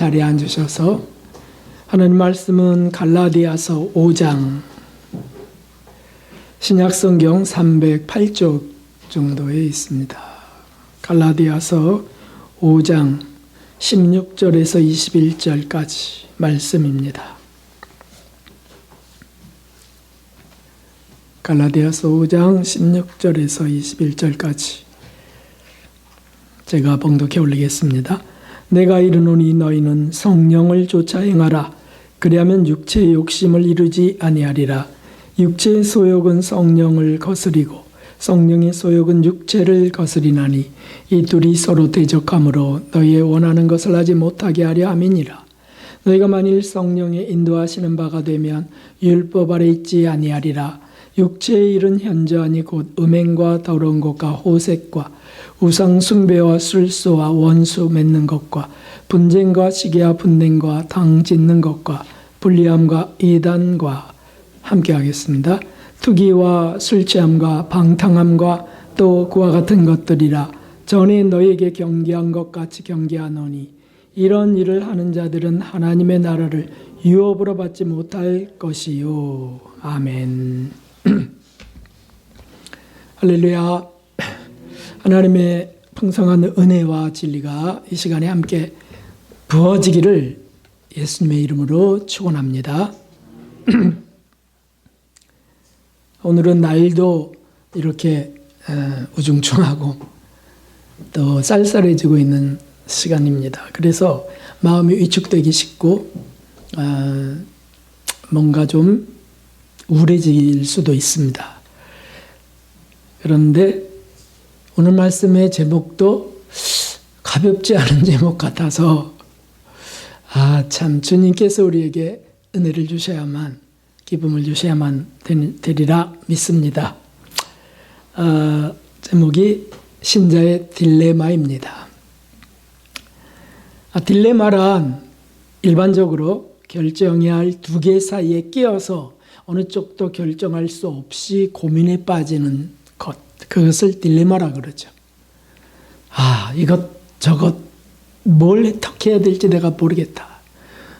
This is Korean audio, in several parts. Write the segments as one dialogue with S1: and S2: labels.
S1: 자리에 앉으셔서 하나님 말씀은 갈라디아서 5장 신약성경 308쪽 정도에 있습니다. 갈라디아서 5장 16절에서 21절까지 말씀입니다. 갈라디아서 5장 16절에서 21절까지 제가 봉독해 올리겠습니다. 내가 이르노니 너희는 성령을 쫓아 행하라. 그리하면 육체의 욕심을 이루지 아니하리라. 육체의 소욕은 성령을 거스리고 성령의 소욕은 육체를 거스리나니 이 둘이 서로 대적하므로 너희의 원하는 것을 하지 못하게 하려 함이니라. 너희가 만일 성령의 인도하시는 바가 되면 율법 아래 있지 아니하리라. 육체의 일은 현저하니 곧 음행과 더러운 것과 호색과 우상 숭배와 술수와 원수 맺는 것과 분쟁과 시기와 분냉과 당 짓는 것과 불리함과 이단과 함께 하겠습니다. 투기와 술 취함과 방탕함과 또 그와 같은 것들이라. 전에 너에게 경계한 것 같이 경계하노니 이런 일을 하는 자들은 하나님의 나라를 유업으로 받지 못할 것이요. 아멘. 할렐루야. 하나님의 풍성한 은혜와 진리가 이 시간에 함께 부어지기를 예수님의 이름으로 축원합니다. 오늘은 날도 이렇게 우중충하고 또 쌀쌀해지고 있는 시간입니다. 그래서 마음이 위축되기 쉽고 뭔가 좀 우울해질 수도 있습니다. 그런데 오늘 말씀의 제목도 가볍지 않은 제목 같아서 참 주님께서 우리에게 은혜를 주셔야만, 기쁨을 주셔야만 되리라 믿습니다. 제목이 신자의 딜레마입니다. 딜레마란 일반적으로 결정해야 할 두 개 사이에 끼어서 어느 쪽도 결정할 수 없이 고민에 빠지는 것, 그것을 딜레마라 그러죠. 이것 저것 뭘 어떻게 해야 될지 내가 모르겠다.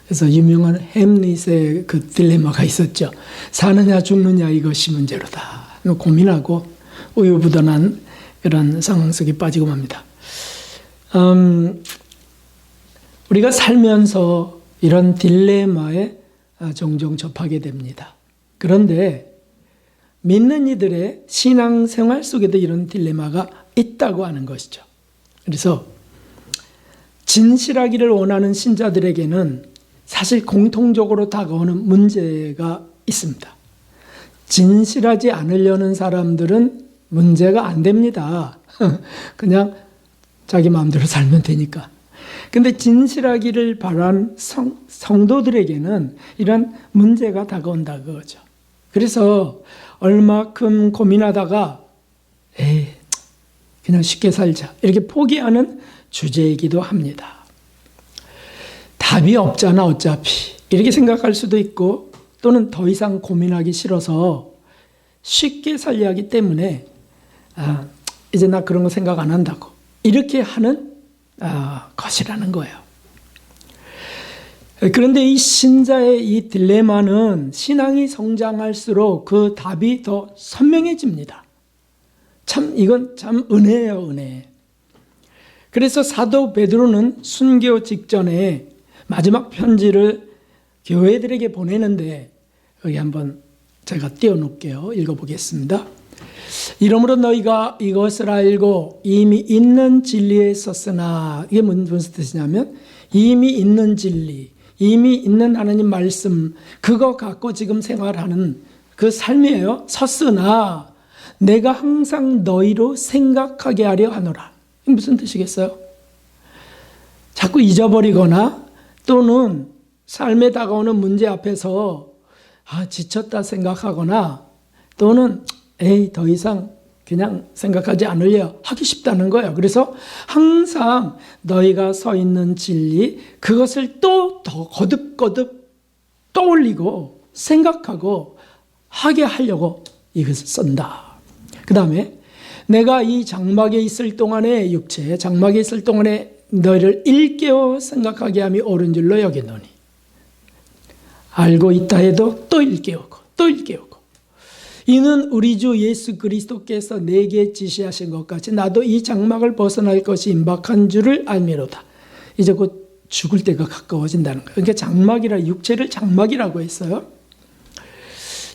S1: 그래서 유명한 햄릿의 그 딜레마가 있었죠. 사느냐 죽느냐 이것이 문제로다. 고민하고 우유부단한 그런 상황 속에 빠지고 맙니다. 우리가 살면서 이런 딜레마에 종종 접하게 됩니다. 그런데 믿는 이들의 신앙생활 속에도 이런 딜레마가 있다고 하는 것이죠. 그래서 진실하기를 원하는 신자들에게는 사실 공통적으로 다가오는 문제가 있습니다. 진실하지 않으려는 사람들은 문제가 안 됩니다. 그냥 자기 마음대로 살면 되니까. 근데 진실하기를 바란 성도들에게는 이런 문제가 다가온다 그거죠. 그래서 얼마큼 고민하다가 그냥 쉽게 살자 이렇게 포기하는 주제이기도 합니다. 답이 없잖아 어차피 이렇게 생각할 수도 있고, 또는 더 이상 고민하기 싫어서 쉽게 살려 하기 때문에 이제 나 그런 거 생각 안 한다고 이렇게 하는 것이라는 거예요. 그런데 이 신자의 이 딜레마는 신앙이 성장할수록 그 답이 더 선명해집니다. 참 이건 참 은혜예요, 은혜. 그래서 사도 베드로는 순교 직전에 마지막 편지를 교회들에게 보내는데 여기 한번 제가 띄워놓을게요. 읽어보겠습니다. 이러므로 너희가 이것을 알고 이미 있는 진리에 섰으나, 이게 무슨 뜻이냐면 이미 있는 진리, 이미 있는 하나님 말씀, 그거 갖고 지금 생활하는 그 삶이에요. 섰으나 내가 항상 너희로 생각하게 하려 하노라. 이게 무슨 뜻이겠어요? 자꾸 잊어버리거나 또는 삶에 다가오는 문제 앞에서 지쳤다 생각하거나 또는 더 이상 그냥 생각하지 않으려 하기 쉽다는 거예요. 그래서 항상 너희가 서 있는 진리, 그것을 또 더 거듭거듭 떠올리고 생각하고 하게 하려고 이것을 쓴다. 그 다음에 내가 이 장막에 있을 동안에, 육체 장막에 있을 동안에 너희를 일깨워 생각하게 함이 옳은 줄로 여기노니 알고 있다 해도 또 일깨우고 또 일깨우고 이는 우리 주 예수 그리스도께서 내게 지시하신 것 같이 나도 이 장막을 벗어날 것이 임박한 줄을 알미로다. 이제 곧 죽을 때가 가까워진다는 거예요. 그러니까 장막이라 육체를 장막이라고 했어요.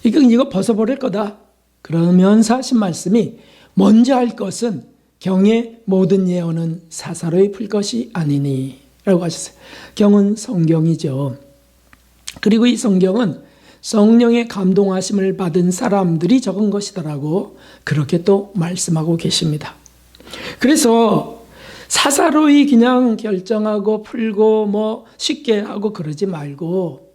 S1: 이거 벗어버릴 거다. 그러면서 하신 말씀이 먼저 할 것은 경의 모든 예언은 사사로이 풀 것이 아니니 라고 하셨어요. 경은 성경이죠. 그리고 이 성경은 성령의 감동하심을 받은 사람들이 적은 것이더라고 그렇게 또 말씀하고 계십니다. 그래서 사사로이 그냥 결정하고 풀고 뭐 쉽게 하고 그러지 말고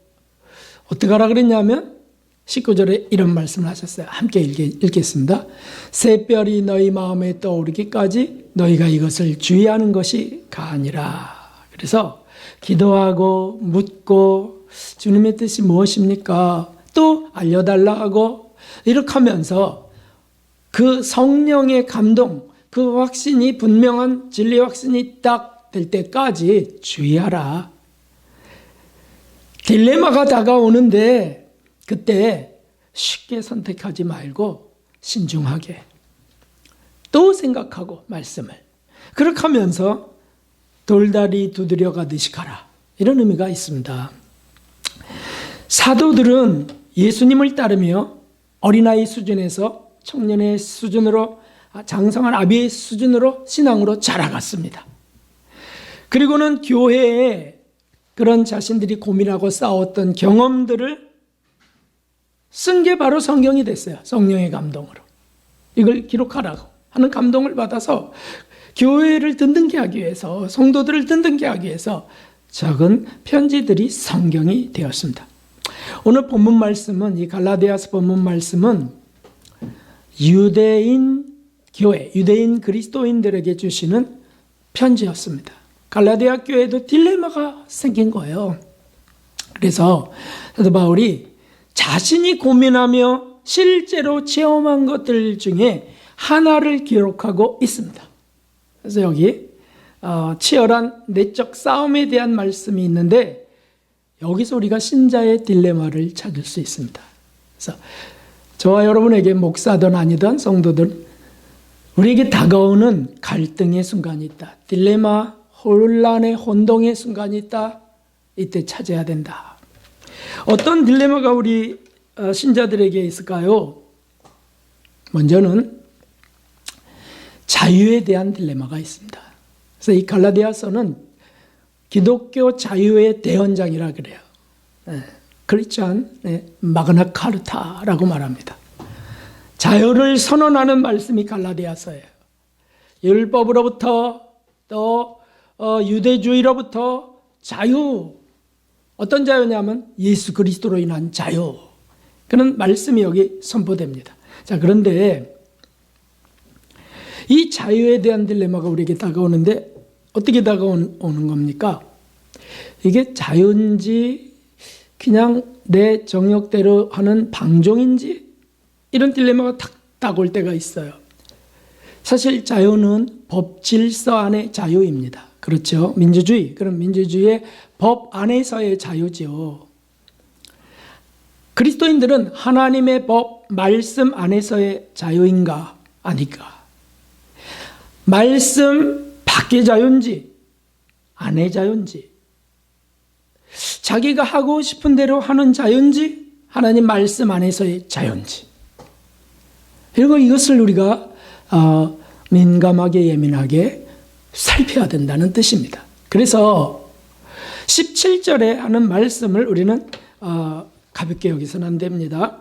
S1: 어떻게 하라 그랬냐면 19절에 이런 말씀을 하셨어요. 함께 읽겠습니다. 새별이 너희 마음에 떠오르기까지 너희가 이것을 주의하는 것이 가아니라. 그래서 기도하고 묻고 주님의 뜻이 무엇입니까? 또 알려달라 하고 이렇게 하면서 그 성령의 감동, 그 확신이 분명한 진리의 확신이 딱 될 때까지 주의하라. 딜레마가 다가오는데 그때 쉽게 선택하지 말고 신중하게 또 생각하고 말씀을 그렇게 하면서 돌다리 두드려 가듯이 가라. 이런 의미가 있습니다. 사도들은 예수님을 따르며 어린아이 수준에서 청년의 수준으로 장성한 아비의 수준으로 신앙으로 자라갔습니다. 그리고는 교회에 그런 자신들이 고민하고 싸웠던 경험들을 쓴 게 바로 성경이 됐어요. 성령의 감동으로. 이걸 기록하라고 하는 감동을 받아서 교회를 든든케 하기 위해서 성도들을 든든케 하기 위해서 적은 편지들이 성경이 되었습니다. 오늘 본문 말씀은 이 갈라디아서 본문 말씀은 유대인 교회, 유대인 그리스도인들에게 주시는 편지였습니다. 갈라디아 교회도 딜레마가 생긴 거예요. 그래서 사도 바울이 자신이 고민하며 실제로 체험한 것들 중에 하나를 기록하고 있습니다. 그래서 여기 치열한 내적 싸움에 대한 말씀이 있는데 여기서 우리가 신자의 딜레마를 찾을 수 있습니다. 그래서 저와 여러분에게 목사든 아니든 성도든 우리에게 다가오는 갈등의 순간이 있다. 딜레마, 혼란의 혼동의 순간이 있다. 이때 찾아야 된다. 어떤 딜레마가 우리 신자들에게 있을까요? 먼저는 자유에 대한 딜레마가 있습니다. 그래서 이 갈라디아서는 기독교 자유의 대헌장이라 그래요. 크리스천 마그나 카르타라고 말합니다. 자유를 선언하는 말씀이 갈라디아서예요. 율법으로부터 또 유대주의로부터 자유, 어떤 자유냐면 예수 그리스도로 인한 자유. 그런 말씀이 여기 선포됩니다. 자, 그런데 이 자유에 대한 딜레마가 우리에게 다가오는데 어떻게 다가오는 겁니까? 이게 자유인지 그냥 내 정욕대로 하는 방종인지 이런 딜레마가 탁 다가올 때가 있어요. 사실 자유는 법 질서 안의 자유입니다. 그렇죠? 민주주의, 그럼 민주주의의 법 안에서의 자유죠. 그리스도인들은 하나님의 법, 말씀 안에서의 자유인가? 아닐까? 말씀 밖의 자유인지, 안의 자유인지, 자기가 하고 싶은 대로 하는 자유인지, 하나님 말씀 안에서의 자유인지. 그리고 이것을 우리가 민감하게 예민하게 살펴야 된다는 뜻입니다. 그래서 17절에 하는 말씀을 우리는 가볍게 여기서는 안 됩니다.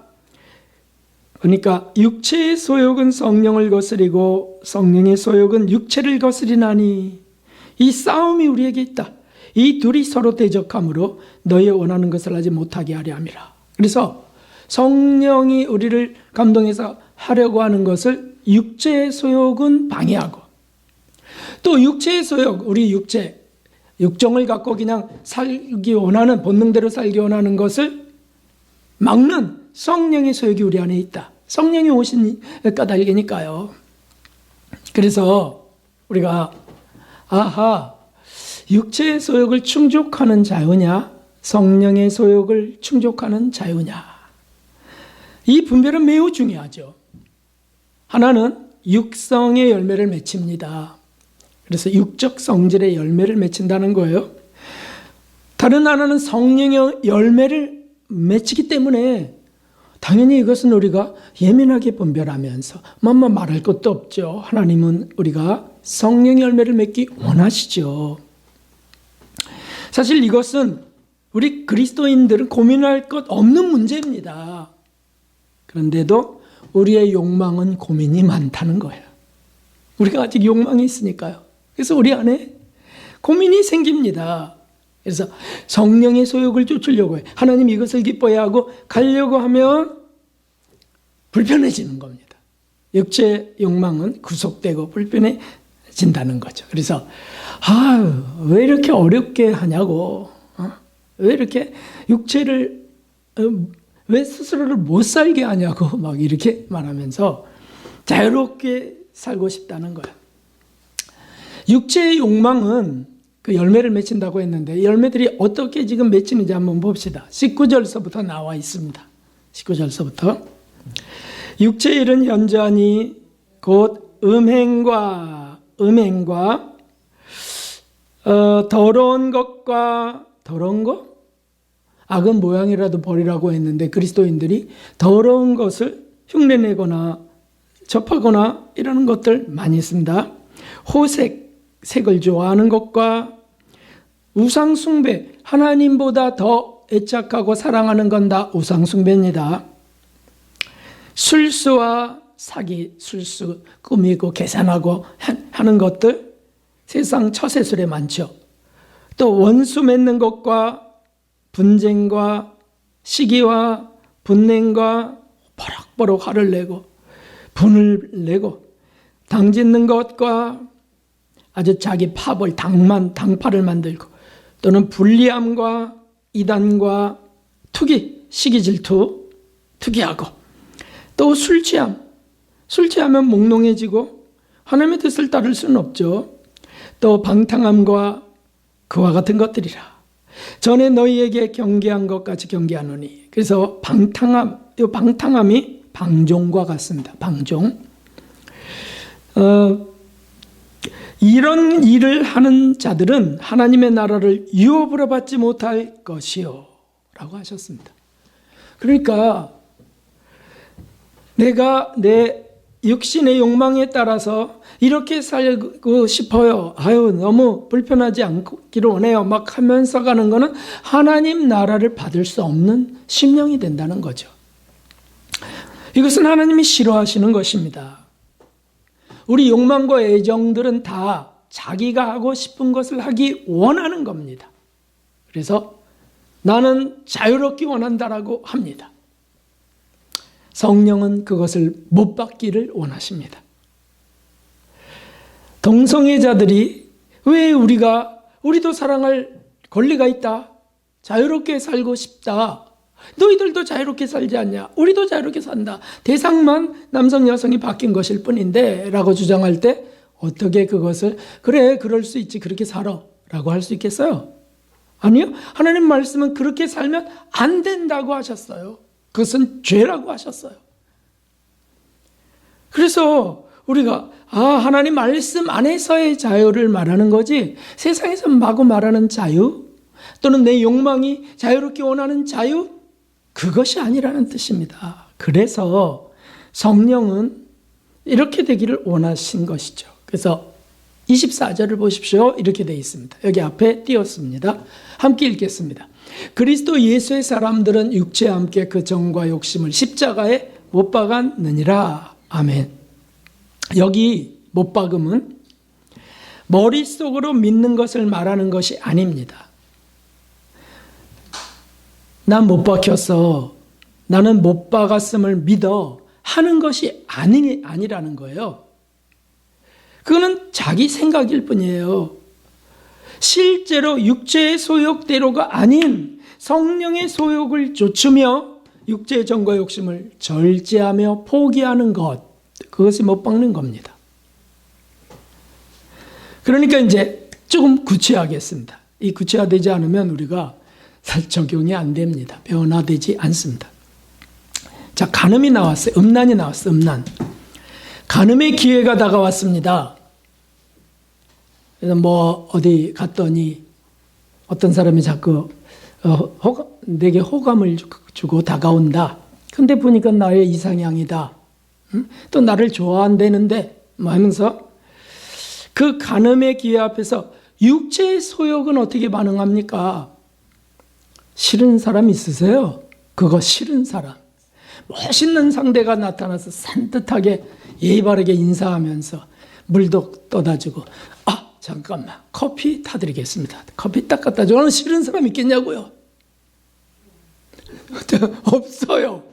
S1: 그러니까 육체의 소욕은 성령을 거스리고 성령의 소욕은 육체를 거스리나니 이 싸움이 우리에게 있다. 이 둘이 서로 대적함으로 너희 원하는 것을 하지 못하게 하려 함이라. 그래서 성령이 우리를 감동해서 하려고 하는 것을 육체의 소욕은 방해하고 또 육체의 소욕, 우리 육정을 갖고 그냥 살기 원하는 본능대로 살기 원하는 것을 막는 성령의 소욕이 우리 안에 있다. 성령이 오신 까닭이니까요. 그래서 우리가 육체의 소욕을 충족하는 자유냐, 성령의 소욕을 충족하는 자유냐. 이 분별은 매우 중요하죠. 하나는 육성의 열매를 맺힙니다. 그래서 육적 성질의 열매를 맺힌다는 거예요. 다른 하나는 성령의 열매를 맺히기 때문에 당연히 이것은 우리가 예민하게 분별하면서 말할 것도 없죠. 하나님은 우리가 성령의 열매를 맺기 원하시죠. 사실 이것은 우리 그리스도인들은 고민할 것 없는 문제입니다. 그런데도 우리의 욕망은 고민이 많다는 거예요. 우리가 아직 욕망이 있으니까요. 그래서 우리 안에 고민이 생깁니다. 그래서 성령의 소욕을 쫓으려고 해요. 하나님 이것을 기뻐해야 하고 가려고 하면 불편해지는 겁니다. 육체 욕망은 구속되고 불편해진다는 거죠. 그래서 왜 이렇게 어렵게 하냐고, 왜 이렇게 육체를 왜 스스로를 못 살게 하냐고 막 이렇게 말하면서 자유롭게 살고 싶다는 거예요. 육체의 욕망은 그 열매를 맺힌다고 했는데 열매들이 어떻게 지금 맺히는지 한번 봅시다. 19절서부터 나와 있습니다. 19절서부터 육체의 일은 현저하니 곧 음행과 더러운 것과 더러운 것? 악은 모양이라도 버리라고 했는데 그리스도인들이 더러운 것을 흉내내거나 접하거나 이러는 것들 많이 있습니다. 호색, 색을 좋아하는 것과 우상숭배, 하나님보다 더 애착하고 사랑하는 건 다 우상숭배입니다. 술수와 사기, 술수, 꾸미고 계산하고 하는 것들 세상 처세술에 많죠. 또 원수 맺는 것과 분쟁과 시기와 분냉과 버럭버럭 화를 내고 분을 내고 당짓는 것과 아주 자기 파벌, 당파를 만들고 또는 불리함과 이단과 투기, 시기 질투, 투기하고 또 술 취하면 몽롱해지고 하나님의 뜻을 따를 수는 없죠. 또 방탕함과 그와 같은 것들이라. 전에 너희에게 경계한 것 같이 경계하노니. 그래서 방탕함이 방종과 같습니다. 방종. 이런 일을 하는 자들은 하나님의 나라를 유업으로 받지 못할 것이요 라고 하셨습니다. 그러니까 내가 내 육신의 욕망에 따라서 이렇게 살고 싶어요. 너무 불편하지 않기를 원해요. 막 하면서 가는 거는 하나님 나라를 받을 수 없는 심령이 된다는 거죠. 이것은 하나님이 싫어하시는 것입니다. 우리 욕망과 애정들은 다 자기가 하고 싶은 것을 하기 원하는 겁니다. 그래서 나는 자유롭기 원한다라고 합니다. 성령은 그것을 못 받기를 원하십니다. 동성애자들이 왜 우리도 사랑할 권리가 있다. 자유롭게 살고 싶다. 너희들도 자유롭게 살지 않냐? 우리도 자유롭게 산다. 대상만 남성, 여성이 바뀐 것일 뿐인데 라고 주장할 때 어떻게 그것을 그래 그럴 수 있지 그렇게 살아 라고 할 수 있겠어요? 아니요. 하나님 말씀은 그렇게 살면 안 된다고 하셨어요. 그것은 죄라고 하셨어요. 그래서 우리가 하나님 말씀 안에서의 자유를 말하는 거지 세상에서 마구 말하는 자유 또는 내 욕망이 자유롭게 원하는 자유 그것이 아니라는 뜻입니다. 그래서 성령은 이렇게 되기를 원하신 것이죠. 그래서 24절을 보십시오. 이렇게 되어 있습니다. 여기 앞에 띄었습니다. 함께 읽겠습니다. 그리스도 예수의 사람들은 육체와 함께 그 정과 욕심을 십자가에 못 박았느니라. 아멘. 여기 못 박음은 머릿속으로 믿는 것을 말하는 것이 아닙니다. 난 못 박혔어. 나는 못 박았음을 믿어 하는 것이 아니라는 거예요. 그거는 자기 생각일 뿐이에요. 실제로 육체의 소욕대로가 아닌 성령의 소욕을 좇으며 육체의 정과 욕심을 절제하며 포기하는 것, 그것이 못 박는 겁니다. 그러니까 이제 조금 구체화하겠습니다. 이 구체화되지 않으면 우리가 적용이 안 됩니다. 변화되지 않습니다. 자, 간음이 나왔어요. 음란이 나왔어요. 음란. 간음의 기회가 다가왔습니다. 그래서 어디 갔더니 어떤 사람이 자꾸 내게 호감을 주고 다가온다. 근데 보니까 나의 이상향이다. 또 나를 좋아한다는데 하면서 그 간음의 기회 앞에서 육체의 소욕은 어떻게 반응합니까? 싫은 사람 있으세요? 그거 싫은 사람. 멋있는 상대가 나타나서 산뜻하게 예의 바르게 인사하면서 물도 떠다 주고, 잠깐만, 커피 타드리겠습니다. 커피 딱 갖다 주는 싫은 사람 있겠냐고요? 없어요.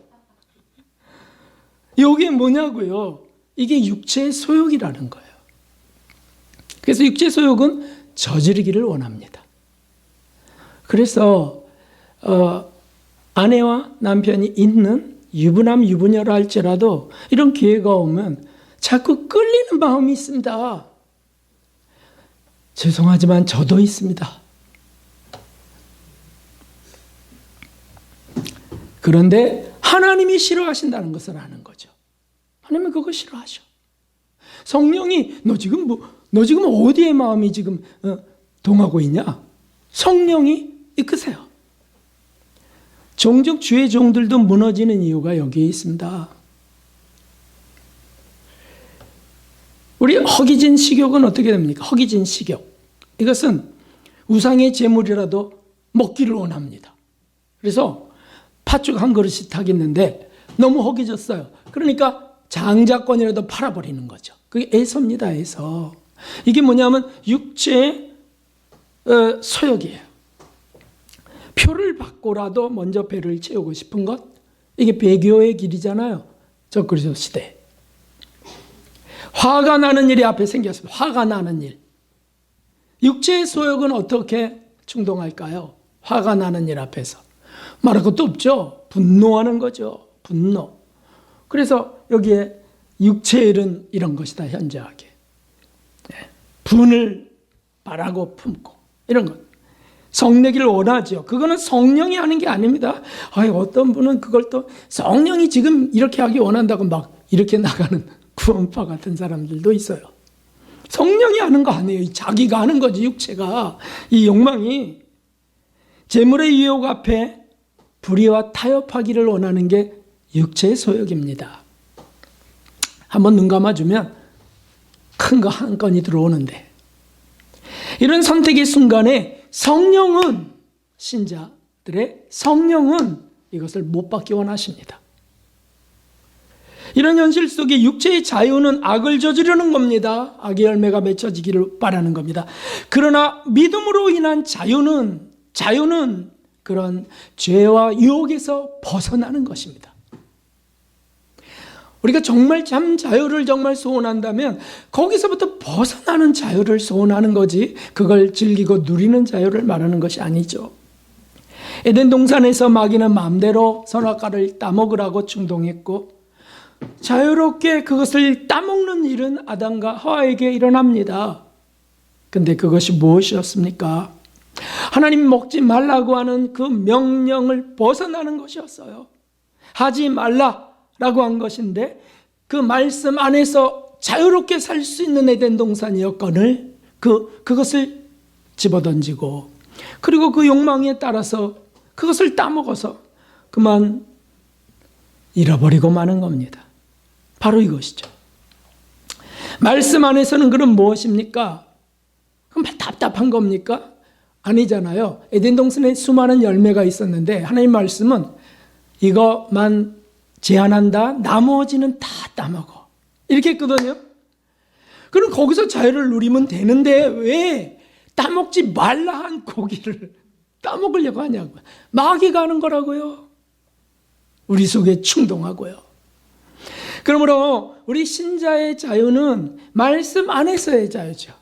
S1: 이게 뭐냐고요? 이게 육체의 소욕이라는 거예요. 그래서 육체의 소욕은 저지르기를 원합니다. 그래서 아내와 남편이 있는 유부남 유부녀라 할지라도 이런 기회가 오면 자꾸 끌리는 마음이 있습니다. 죄송하지만 저도 있습니다. 그런데 하나님이 싫어하신다는 것을 아는 거죠. 하나님은 그거 싫어하셔. 성령이 너 지금 어디에 마음이 지금 동하고 있냐? 성령이 이끄세요. 종종 주의 종들도 무너지는 이유가 여기에 있습니다. 우리 허기진 식욕은 어떻게 됩니까? 허기진 식욕. 이것은 우상의 제물이라도 먹기를 원합니다. 그래서 팥죽 한 그릇이 타겠는데 너무 허기졌어요. 그러니까 장자권이라도 팔아버리는 거죠. 그게 애서입니다. 애서. 이게 뭐냐면 육체의 소욕이에요. 표를 받고라도 먼저 배를 채우고 싶은 것. 이게 배교의 길이잖아요. 적그리스도 시대. 화가 나는 일이 앞에 생겼습니다. 화가 나는 일. 육체의 소욕은 어떻게 충동할까요? 화가 나는 일 앞에서. 말할 것도 없죠. 분노하는 거죠. 분노. 그래서 여기에 육체의 일은 이런 것이다. 현저하게. 분을 바라고 품고 이런 것. 성내기를 원하죠. 그거는 성령이 하는 게 아닙니다. 어떤 분은 그걸 또 성령이 지금 이렇게 하기 원한다고 막 이렇게 나가는 구원파 같은 사람들도 있어요. 성령이 하는 거 아니에요. 자기가 하는 거지. 육체가. 이 욕망이 재물의 유혹 앞에 불의와 타협하기를 원하는 게 육체의 소욕입니다. 한번 눈 감아주면 큰 거 한 건이 들어오는데, 이런 선택의 순간에 성령은, 신자들의 성령은 이것을 못 받기 원하십니다. 이런 현실 속에 육체의 자유는 악을 저지르는 겁니다. 악의 열매가 맺혀지기를 바라는 겁니다. 그러나 믿음으로 인한 자유는 그런 죄와 유혹에서 벗어나는 것입니다. 우리가 정말 참 자유를 정말 소원한다면 거기서부터 벗어나는 자유를 소원하는 거지, 그걸 즐기고 누리는 자유를 말하는 것이 아니죠. 에덴 동산에서 마귀는 마음대로 선악과를 따먹으라고 충동했고 자유롭게 그것을 따먹는 일은 아담과 하와에게 일어납니다. 근데 그것이 무엇이었습니까? 하나님 먹지 말라고 하는 그 명령을 벗어나는 것이었어요. 하지 말라라고 한 것인데 그 말씀 안에서 자유롭게 살 수 있는 에덴 동산이었거늘 그것을 집어던지고, 그리고 그 욕망에 따라서 그것을 따먹어서 그만 잃어버리고 마는 겁니다. 바로 이것이죠. 말씀 안에서는 그럼 무엇입니까? 그럼 답답한 겁니까? 아니잖아요. 에덴 동산에 수많은 열매가 있었는데 하나님 말씀은 이것만 제한한다. 나머지는 다 따먹어. 이렇게 했거든요. 그럼 거기서 자유를 누리면 되는데 왜 따먹지 말라 한 고기를 따먹으려고 하냐고요. 마귀가 하는 거라고요. 우리 속에 충동하고요. 그러므로 우리 신자의 자유는 말씀 안에서의 자유죠.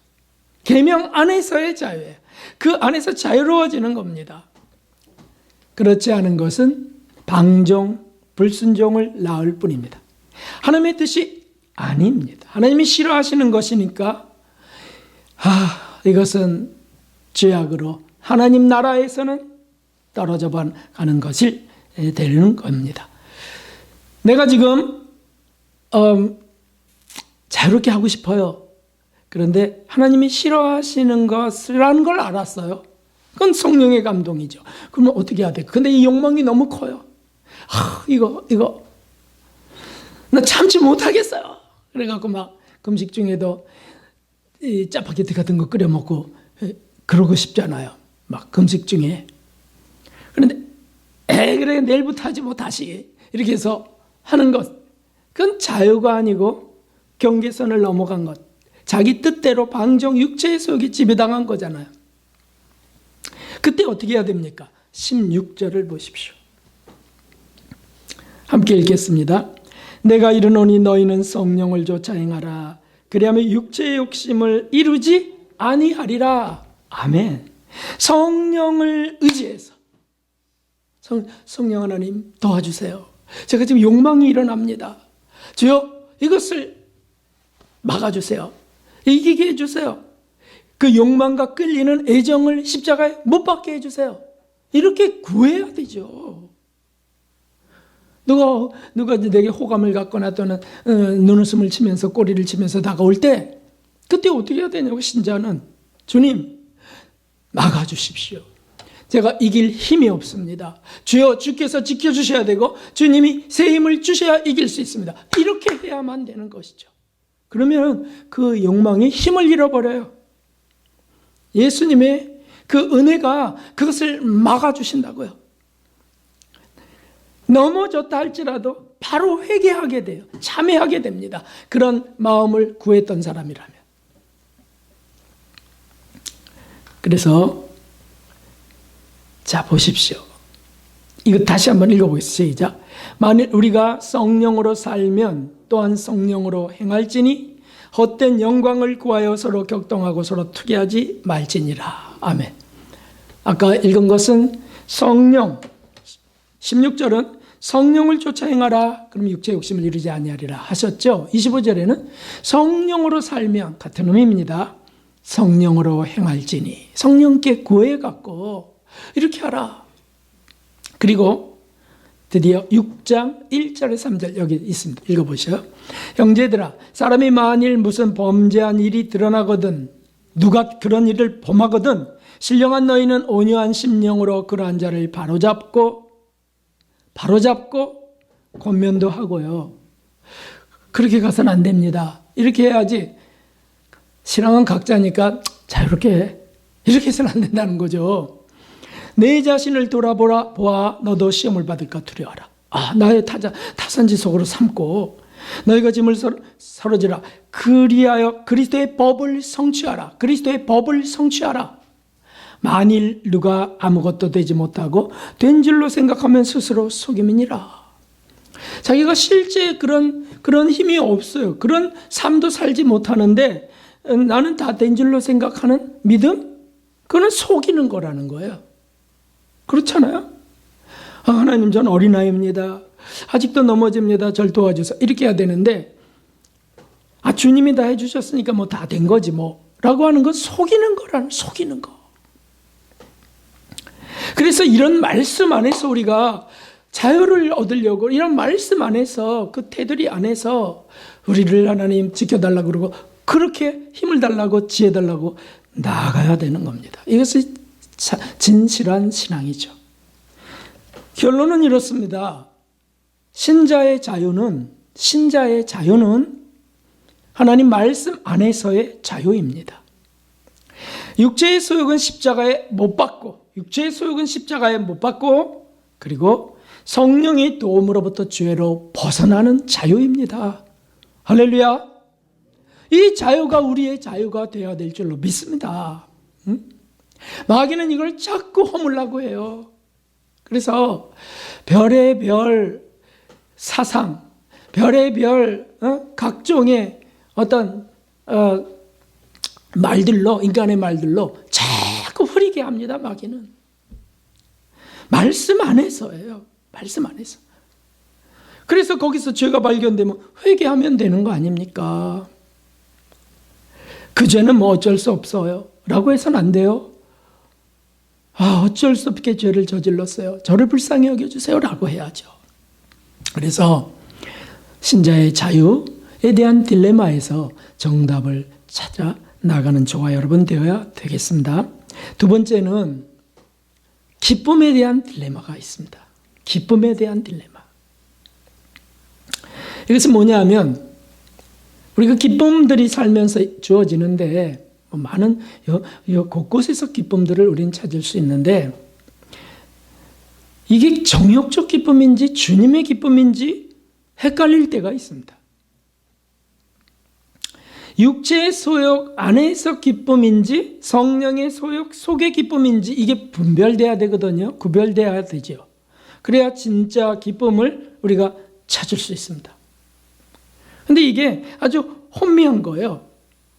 S1: 계명 안에서의 자유예요. 그 안에서 자유로워지는 겁니다. 그렇지 않은 것은 방종, 불순종을 낳을 뿐입니다. 하나님의 뜻이 아닙니다. 하나님이 싫어하시는 것이니까 이것은 죄악으로 하나님 나라에서는 떨어져 가는 것이 되는 겁니다. 내가 지금 자유롭게 하고 싶어요. 그런데 하나님이 싫어하시는 것이라는 걸 알았어요. 그건 성령의 감동이죠. 그러면 어떻게 해야 돼? 근데 이 욕망이 너무 커요. 이거 나 참지 못하겠어요. 그래갖고 막 금식 중에도 이 짜파게티 같은 거 끓여 먹고 그러고 싶잖아요. 막 금식 중에. 그런데 그래 내일부터 하지 뭐 다시 이렇게 해서 하는 것, 그건 자유가 아니고 경계선을 넘어간 것, 자기 뜻대로 방종 육체의 소욕에 지배당한 거잖아요. 그때 어떻게 해야 됩니까? 16절을 보십시오. 함께 읽겠습니다. 내가 이르노니 너희는 성령을 쫓아 행하라. 그리하면 육체의 욕심을 이루지 아니하리라. 아멘. 성령을 의지해서 성령 하나님 도와주세요. 제가 지금 욕망이 일어납니다. 주여 이것을 막아주세요. 이기게 해주세요. 그 욕망과 끌리는 애정을 십자가에 못 박게 해주세요. 이렇게 구해야 되죠. 누가 내게 호감을 갖거나 또는 눈웃음을 치면서 꼬리를 치면서 다가올 때 그때 어떻게 해야 되냐고 신자는 주님 막아주십시오. 제가 이길 힘이 없습니다. 주여 주께서 지켜주셔야 되고 주님이 새 힘을 주셔야 이길 수 있습니다. 이렇게 해야만 되는 것이죠. 그러면 그 욕망이 힘을 잃어버려요. 예수님의 그 은혜가 그것을 막아주신다고요. 넘어졌다 할지라도 바로 회개하게 돼요. 참회하게 됩니다. 그런 마음을 구했던 사람이라면. 그래서 자 보십시오. 이거 다시 한번 읽어보겠습니다. 시작. 만일 우리가 성령으로 살면 또한 성령으로 행할지니 헛된 영광을 구하여 서로 격동하고 서로 투기하지 말지니라. 아멘. 아까 읽은 것은 성령, 16절은 성령을 쫓아 행하라. 그럼 육체 욕심을 이루지 아니하리라 하셨죠. 25절에는 성령으로 살면 같은 의미입니다. 성령으로 행할지니 성령께 구해갖고 이렇게 하라. 그리고 드디어 6장 1절에 3절 여기 있습니다. 읽어보세요. 형제들아, 사람이 만일 무슨 범죄한 일이 드러나거든 누가 그런 일을 범하거든 신령한 너희는 온유한 심령으로 그러한 자를 바로잡고 권면도 하고요. 그렇게 가서는 안 됩니다. 이렇게 해야지. 신앙은 각자니까 자유롭게 해. 이렇게 해서는 안 된다는 거죠. 내 자신을 돌아보아 너도 시험을 받을까 두려워하라. 나의 타산지석으로 삼고 너희가 짐을 서러지라. 그리하여 그리스도의 법을 성취하라. 그리스도의 법을 성취하라. 만일 누가 아무것도 되지 못하고 된 줄로 생각하면 스스로 속임이니라. 자기가 실제 그런 힘이 없어요. 그런 삶도 살지 못하는데 나는 다 된 줄로 생각하는 믿음? 그거는 속이는 거라는 거예요. 그렇잖아요. 하나님 전 어린아이입니다. 아직도 넘어집니다. 절 도와주세요. 이렇게 해야 되는데 주님이 다 해주셨으니까 뭐 다 된 거지 뭐 라고 하는 건 속이는 거. 그래서 이런 말씀 안에서 우리가 자유를 얻으려고 이런 말씀 안에서 그 테두리 안에서 우리를 하나님 지켜달라고 그러고 그렇게 힘을 달라고 지혜 달라고 나아가야 되는 겁니다. 이것이 진실한 신앙이죠. 결론은 이렇습니다. 신자의 자유는 하나님 말씀 안에서의 자유입니다. 육체의 소욕은 십자가에 못 박고 그리고 성령의 도움으로부터 죄로 벗어나는 자유입니다. 할렐루야. 이 자유가 우리의 자유가 되어야 될 줄로 믿습니다. 마귀는 이걸 자꾸 허물라고 해요. 그래서 별의 별 사상, 별의 별 각종의 어떤 말들로, 인간의 말들로 자꾸 흐리게 합니다. 마귀는 말씀 안에서예요. 말씀 안에서. 그래서 거기서 죄가 발견되면 회개하면 되는 거 아닙니까? 그 죄는 뭐 어쩔 수 없어요. 라고 해서는 안 돼요. 어쩔 수 없게 죄를 저질렀어요. 저를 불쌍히 여겨주세요. 라고 해야죠. 그래서 신자의 자유에 대한 딜레마에서 정답을 찾아 나가는 저와 여러분 되어야 되겠습니다. 두 번째는 기쁨에 대한 딜레마가 있습니다. 기쁨에 대한 딜레마. 이것은 뭐냐 하면 우리가 기쁨들이 살면서 주어지는데 많은 곳곳에서 기쁨들을 우리는 찾을 수 있는데 이게 정욕적 기쁨인지 주님의 기쁨인지 헷갈릴 때가 있습니다. 육체의 소욕 안에서 기쁨인지 성령의 소욕 속의 기쁨인지 이게 분별돼야 되거든요. 구별돼야 되죠. 그래야 진짜 기쁨을 우리가 찾을 수 있습니다. 근데 이게 아주 혼미한 거예요.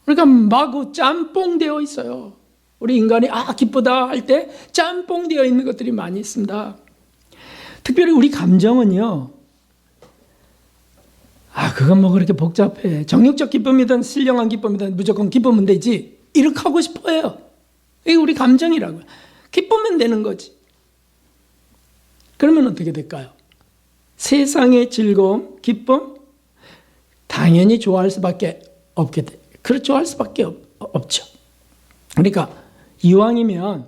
S1: 그러니까 마구 짬뽕되어 있어요. 우리 인간이 기쁘다 할 때 짬뽕되어 있는 것들이 많이 있습니다. 특별히 우리 감정은요. 그건 뭐 그렇게 복잡해. 정욕적 기쁨이든 신령한 기쁨이든 무조건 기쁘면 되지. 이렇게 하고 싶어요. 이게 우리 감정이라고요. 기쁘면 되는 거지. 그러면 어떻게 될까요? 세상의 즐거움, 기쁨 당연히 좋아할 수밖에 없게 돼. 좋아할 수밖에 없죠. 그러니까 이왕이면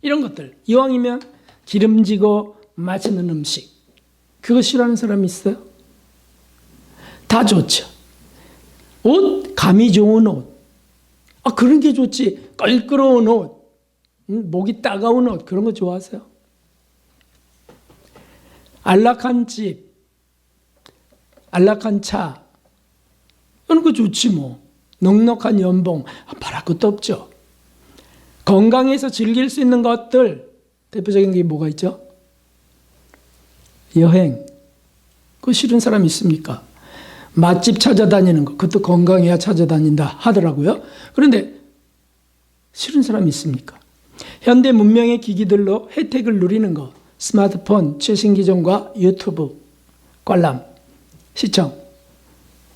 S1: 이런 것들, 이왕이면 기름지고 맛있는 음식 그거 싫어하는 사람이 있어요? 다 좋죠. 옷, 감이 좋은 옷. 그런 게 좋지. 껄끄러운 옷, 목이 따가운 옷 그런 거 좋아하세요? 안락한 집, 안락한 차 그런 거 좋지 뭐. 넉넉한 연봉 말할 것도 없죠. 건강해서 즐길 수 있는 것들 대표적인 게 뭐가 있죠? 여행. 그거 싫은 사람 있습니까? 맛집 찾아다니는 거 그것도 건강해야 찾아다닌다 하더라고요. 그런데 싫은 사람 있습니까? 현대 문명의 기기들로 혜택을 누리는 거 스마트폰, 최신 기종과 유튜브 관람, 시청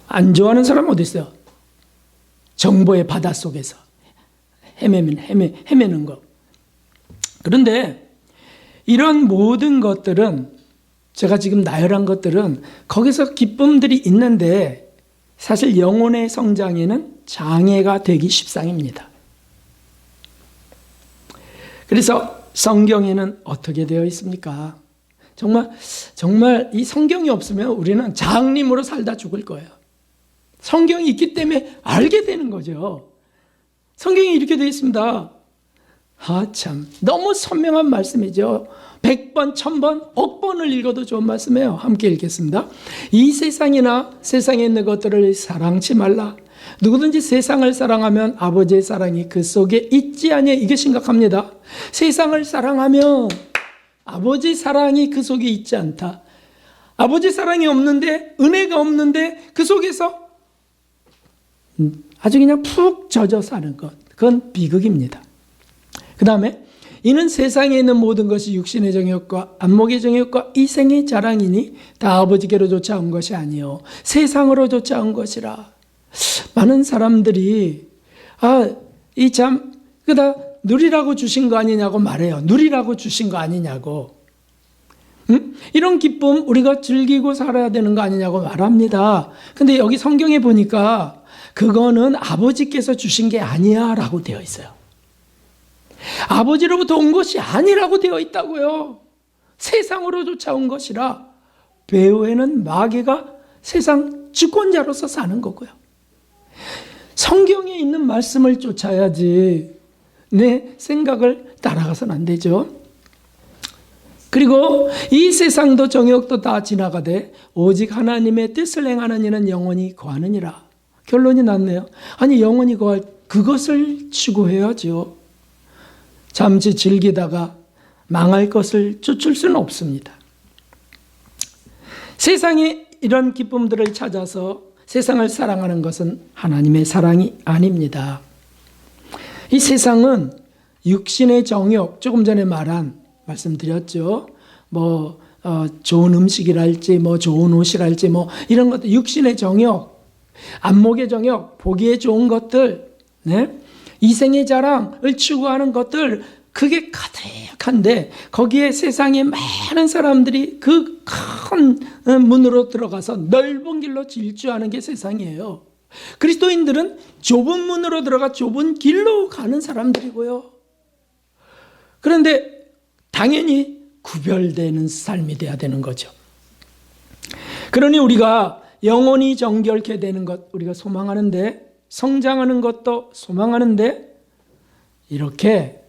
S1: 안 좋아하는 사람 어디 있어요? 정보의 바닷속에서 헤매는 거. 그런데 이런 모든 것들은 제가 지금 나열한 것들은 거기서 기쁨들이 있는데 사실 영혼의 성장에는 장애가 되기 십상입니다. 그래서 성경에는 어떻게 되어 있습니까? 정말 이 성경이 없으면 우리는 장님으로 살다 죽을 거예요. 성경이 있기 때문에 알게 되는 거죠. 성경이 이렇게 되어 있습니다. 참 너무 선명한 말씀이죠. 100번, 1000번, 억번을 읽어도 좋은 말씀이에요. 함께 읽겠습니다. 이 세상이나 세상에 있는 것들을 사랑치 말라. 누구든지 세상을 사랑하면 아버지의 사랑이 그 속에 있지 아니하. 이게 심각합니다. 세상을 사랑하면 아버지 사랑이 그 속에 있지 않다. 아버지 사랑이 없는데 은혜가 없는데 그 속에서 아주 그냥 푹 젖어 사는 것. 그건 비극입니다. 그 다음에 이는 세상에 있는 모든 것이 육신의 정욕과 안목의 정욕과 이생의 자랑이니 다 아버지께로 쫓아온 것이 아니요 세상으로 쫓아온 것이라. 많은 사람들이 그다 누리라고 주신 거 아니냐고 말해요. 누리라고 주신 거 아니냐고. 이런 기쁨 우리가 즐기고 살아야 되는 거 아니냐고 말합니다. 근데 여기 성경에 보니까 그거는 아버지께서 주신 게 아니야 라고 되어 있어요. 아버지로부터 온 것이 아니라고 되어 있다고요. 세상으로 쫓아온 것이라. 배후에는 마귀가 세상 주권자로서 사는 거고요. 성경에 있는 말씀을 쫓아야지 내 생각을 따라가서는 안 되죠. 그리고 이 세상도 정욕도 다 지나가되 오직 하나님의 뜻을 행하는 이는 영원히 거하느니라. 결론이 났네요. 아니 영원히 거할 그것을 추구해야죠. 잠시 즐기다가 망할 것을 쫓을 수는 없습니다. 세상에 이런 기쁨들을 찾아서 세상을 사랑하는 것은 하나님의 사랑이 아닙니다. 이 세상은 육신의 정욕, 조금 전에 말씀드렸죠. 좋은 음식이랄지, 좋은 옷이랄지, 이런 것들, 육신의 정욕, 안목의 정욕, 보기에 좋은 것들, 이생의 자랑을 추구하는 것들, 그게 가득한데 거기에 세상에 많은 사람들이 그 큰 문으로 들어가서 넓은 길로 질주하는 게 세상이에요. 그리스도인들은 좁은 문으로 들어가 좁은 길로 가는 사람들이고요. 그런데 당연히 구별되는 삶이 돼야 되는 거죠. 그러니 우리가 영혼이 정결케 되는 것 우리가 소망하는데, 성장하는 것도 소망하는데, 이렇게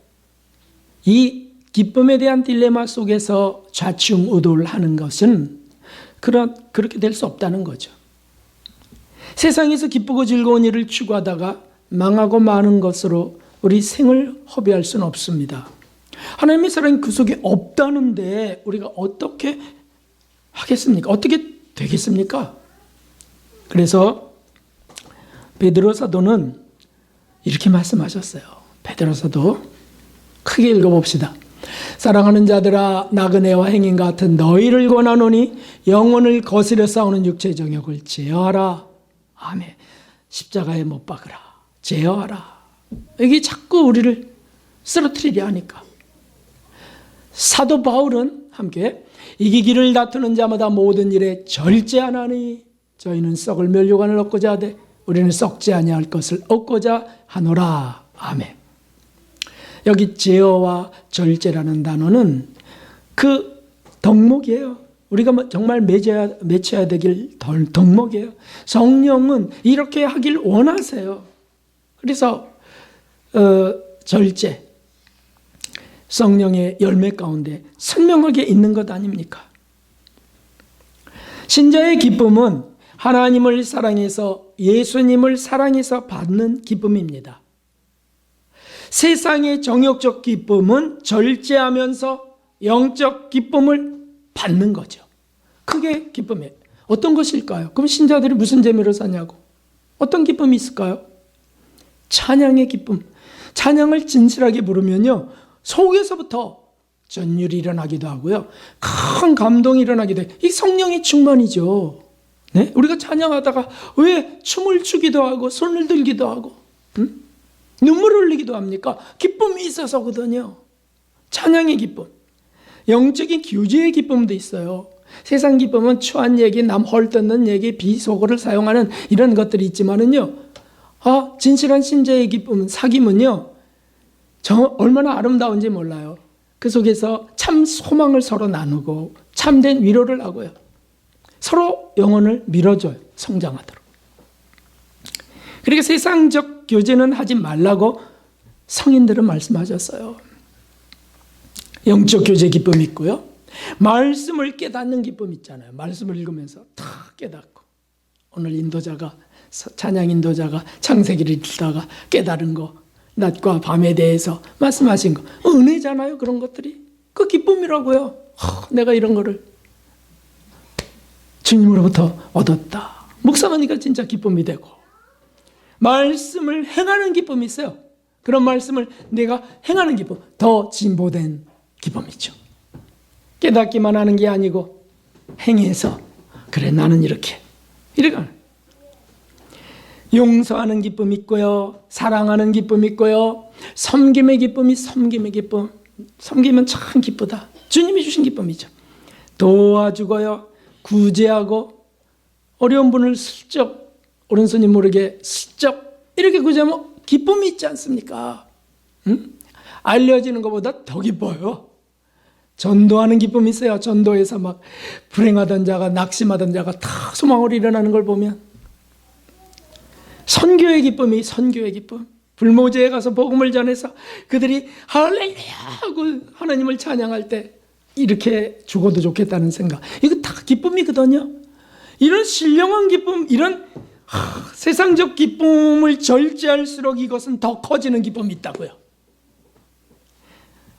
S1: 이 기쁨에 대한 딜레마 속에서 좌충우돌 하는 것은 그렇게 될 수 없다는 거죠. 세상에서 기쁘고 즐거운 일을 추구하다가 망하고 마는 것으로 우리 생을 허비할 수는 없습니다. 하나님의 사랑이 그 속에 없다는데 우리가 어떻게 하겠습니까? 어떻게 되겠습니까? 그래서 베드로 사도는 이렇게 말씀하셨어요. 베드로 사도 크게 읽어봅시다. 사랑하는 자들아, 나그네와 행인 같은 너희를 권하노니 영혼을 거스려 싸우는 육체의 정욕을 제어하라. 아멘. 십자가에 못 박으라. 제어하라. 이게 자꾸 우리를 쓰러뜨리려 하니까. 사도 바울은 함께 이기기를 다투는 자마다 모든 일에 절제하나니 저희는 썩을 멸류관을 얻고자 하되 우리는 썩지 아니할 것을 얻고자 하노라. 아멘. 여기 제어와 절제라는 단어는 그 덕목이에요. 우리가 정말 맺혀야 되길 덕목이에요. 성령은 이렇게 하길 원하세요. 그래서 절제, 성령의 열매 가운데 선명하게 있는 것 아닙니까? 신자의 기쁨은 하나님을 사랑해서, 예수님을 사랑해서 받는 기쁨입니다. 세상의 정욕적 기쁨은 절제하면서 영적 기쁨을 받는 거죠. 그게 기쁨이에요. 어떤 것일까요? 그럼 신자들이 무슨 재미로 사냐고? 어떤 기쁨이 있을까요? 찬양의 기쁨. 찬양을 진실하게 부르면요, 속에서부터 전율이 일어나기도 하고요, 큰 감동이 일어나기도 해요. 이 성령의 충만이죠. 네? 우리가 찬양하다가 왜 춤을 추기도 하고 손을 들기도 하고 눈물을 흘리기도 합니까? 기쁨이 있어서거든요. 찬양의 기쁨. 영적인 규제의 기쁨도 있어요. 세상 기쁨은 추한 얘기, 남 헐뜯는 얘기, 비속어를 사용하는 이런 것들이 있지만은요, 진실한 신자의 기쁨은, 사귐은요, 얼마나 아름다운지 몰라요. 그 속에서 참 소망을 서로 나누고 참된 위로를 하고요, 서로 영혼을 밀어줘요. 성장하도록. 그러니까 세상적 교제는 하지 말라고 성인들은 말씀하셨어요. 영적 교제 기쁨이 있고요, 말씀을 깨닫는 기쁨 있잖아요. 말씀을 읽으면서 다 깨닫고, 오늘 인도자가, 찬양 인도자가 창세기를 읽다가 깨달은 거, 낮과 밤에 대해서 말씀하신 거, 은혜잖아요. 그런 것들이 그 기쁨이라고요. 내가 이런 거를 주님으로부터 얻었다. 묵상하니까 진짜 기쁨이 되고, 말씀을 행하는 기쁨이 있어요. 그런 말씀을 내가 행하는 기쁨, 더 진보된 기쁨이죠. 깨닫기만 하는 게 아니고 행해서, 그래 나는 이렇게 용서하는 기쁨이 있고요, 사랑하는 기쁨이 있고요, 섬김의 기쁨이, 섬김의 기쁨. 섬기면 참 기쁘다. 주님이 주신 기쁨이죠. 도와주고요, 구제하고, 어려운 분을 슬쩍, 오른손이 모르게 슬쩍 이렇게 구제하면 기쁨이 있지 않습니까? 알려지는 것보다 더 기뻐요. 전도하는 기쁨이 있어요. 전도에서 막 불행하던 자가, 낙심하던 자가 다 소망으로 일어나는 걸 보면. 선교의 기쁨이, 선교의 기쁨. 불모제에 가서 복음을 전해서 그들이 할렐루야 하고 하나님을 찬양할 때 이렇게 죽어도 좋겠다는 생각, 이거 다 기쁨이거든요. 이런 신령한 기쁨, 이런 세상적 기쁨을 절제할수록 이것은 더 커지는 기쁨이 있다고요.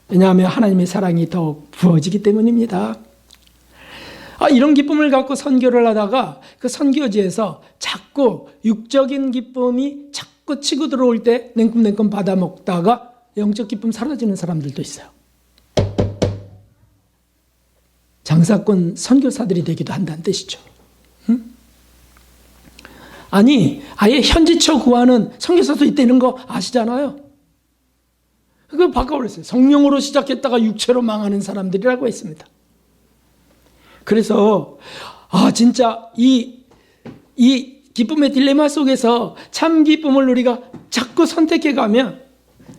S1: 왜냐하면 하나님의 사랑이 더 부어지기 때문입니다. 이런 기쁨을 갖고 선교를 하다가 그 선교지에서 자꾸 육적인 기쁨이 자꾸 치고 들어올 때 냉큼 받아 먹다가 영적 기쁨 사라지는 사람들도 있어요. 장사꾼 선교사들이 되기도 한다는 뜻이죠. 아니, 아예 현지처 구하는 선교사도 있다는 거 아시잖아요. 그걸 바꿔버렸어요. 성령으로 시작했다가 육체로 망하는 사람들이라고 했습니다. 그래서 진짜 이 기쁨의 딜레마 속에서 참 기쁨을 우리가 자꾸 선택해 가면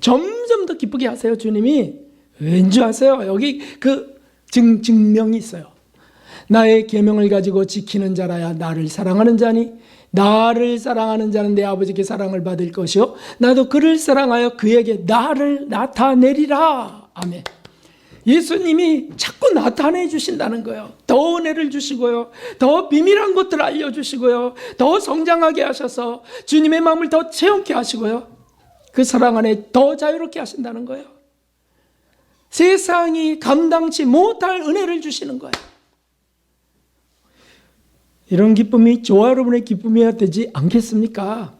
S1: 점점 더 기쁘게 하세요. 주님이 왠지 아세요? 여기 그 증명이 있어요. 나의 계명을 가지고 지키는 자라야 나를 사랑하는 자니 나를 사랑하는 자는 내 아버지께 사랑을 받을 것이요 나도 그를 사랑하여 그에게 나를 나타내리라. 아멘. 예수님이 자꾸 나타내 주신다는 거예요. 더 은혜를 주시고요, 더 비밀한 것들을 알려주시고요, 더 성장하게 하셔서 주님의 마음을 더 채우게 하시고요, 그 사랑 안에 더 자유롭게 하신다는 거예요. 세상이 감당치 못할 은혜를 주시는 거예요. 이런 기쁨이 저와 여러분의 기쁨이어야 되지 않겠습니까?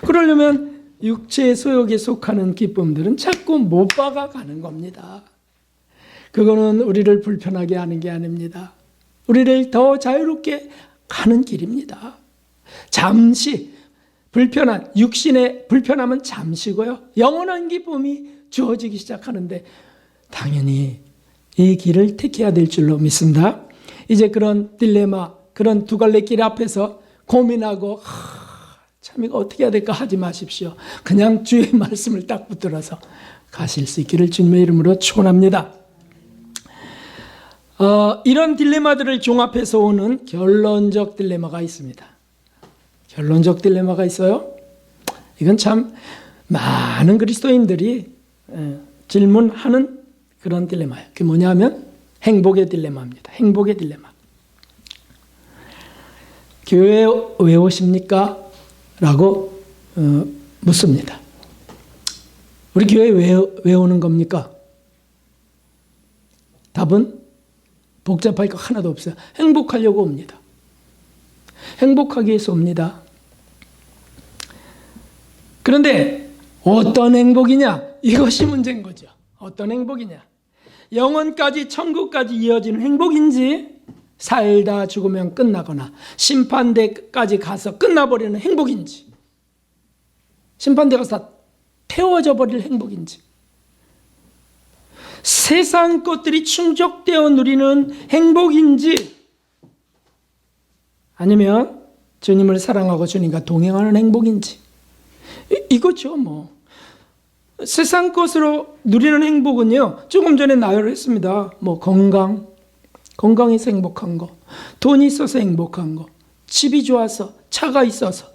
S1: 그러려면 육체의 소욕에 속하는 기쁨들은 자꾸 못 박아가는 겁니다. 그거는 우리를 불편하게 하는 게 아닙니다. 우리를 더 자유롭게 가는 길입니다. 잠시 불편한, 육신의 불편함은 잠시고요, 영원한 기쁨이 주어지기 시작하는데 당연히 이 길을 택해야 될 줄로 믿습니다. 이제 그런 딜레마, 그런 두 갈래 길 앞에서 고민하고 참 이거 어떻게 해야 될까 하지 마십시오. 그냥 주의 말씀을 딱 붙들어서 가실 수 있기를 주님의 이름으로 축원합니다. 이런 딜레마들을 종합해서 오는 결론적 딜레마가 있습니다. 결론적 딜레마가 있어요. 이건 참 많은 그리스도인들이 질문하는 그런 딜레마예요. 그게 뭐냐면 행복의 딜레마입니다. 행복의 딜레마. 교회에 왜 오십니까? 라고 묻습니다. 우리 교회에 왜 오는 겁니까? 답은 복잡할 거 하나도 없어요. 행복하려고 옵니다. 행복하기 위해서 옵니다. 그런데 어떤 행복이냐? 이것이 문제인 거죠. 어떤 행복이냐? 영원까지, 천국까지 이어지는 행복인지, 살다 죽으면 끝나거나 심판대까지 가서 끝나버리는 행복인지, 심판대 가서 태워져 버릴 행복인지, 세상 것들이 충족되어 누리는 행복인지, 아니면 주님을 사랑하고 주님과 동행하는 행복인지, 이거죠. 뭐 세상 것으로 누리는 행복은요, 조금 전에 나열을 했습니다. 뭐 건강해서 행복한 거, 돈이 있어서 행복한 거, 집이 좋아서, 차가 있어서,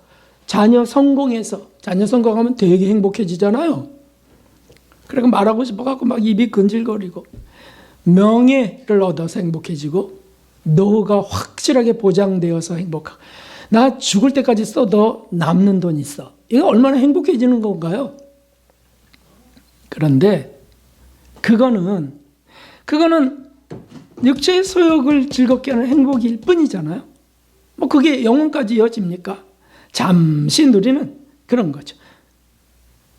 S1: 자녀 성공해서, 자녀 성공하면 되게 행복해지잖아요. 그러니까 말하고 싶어갖고 막 입이 근질거리고, 명예를 얻어서 행복해지고, 노후가 확실하게 보장되어서 행복하고, 나 죽을 때까지 써도 남는 돈 있어. 이거 얼마나 행복해지는 건가요? 그런데 그거는 육체의 소욕을 즐겁게 하는 행복일 뿐이잖아요. 뭐 그게 영원까지 이어집니까? 잠시 누리는 그런 거죠.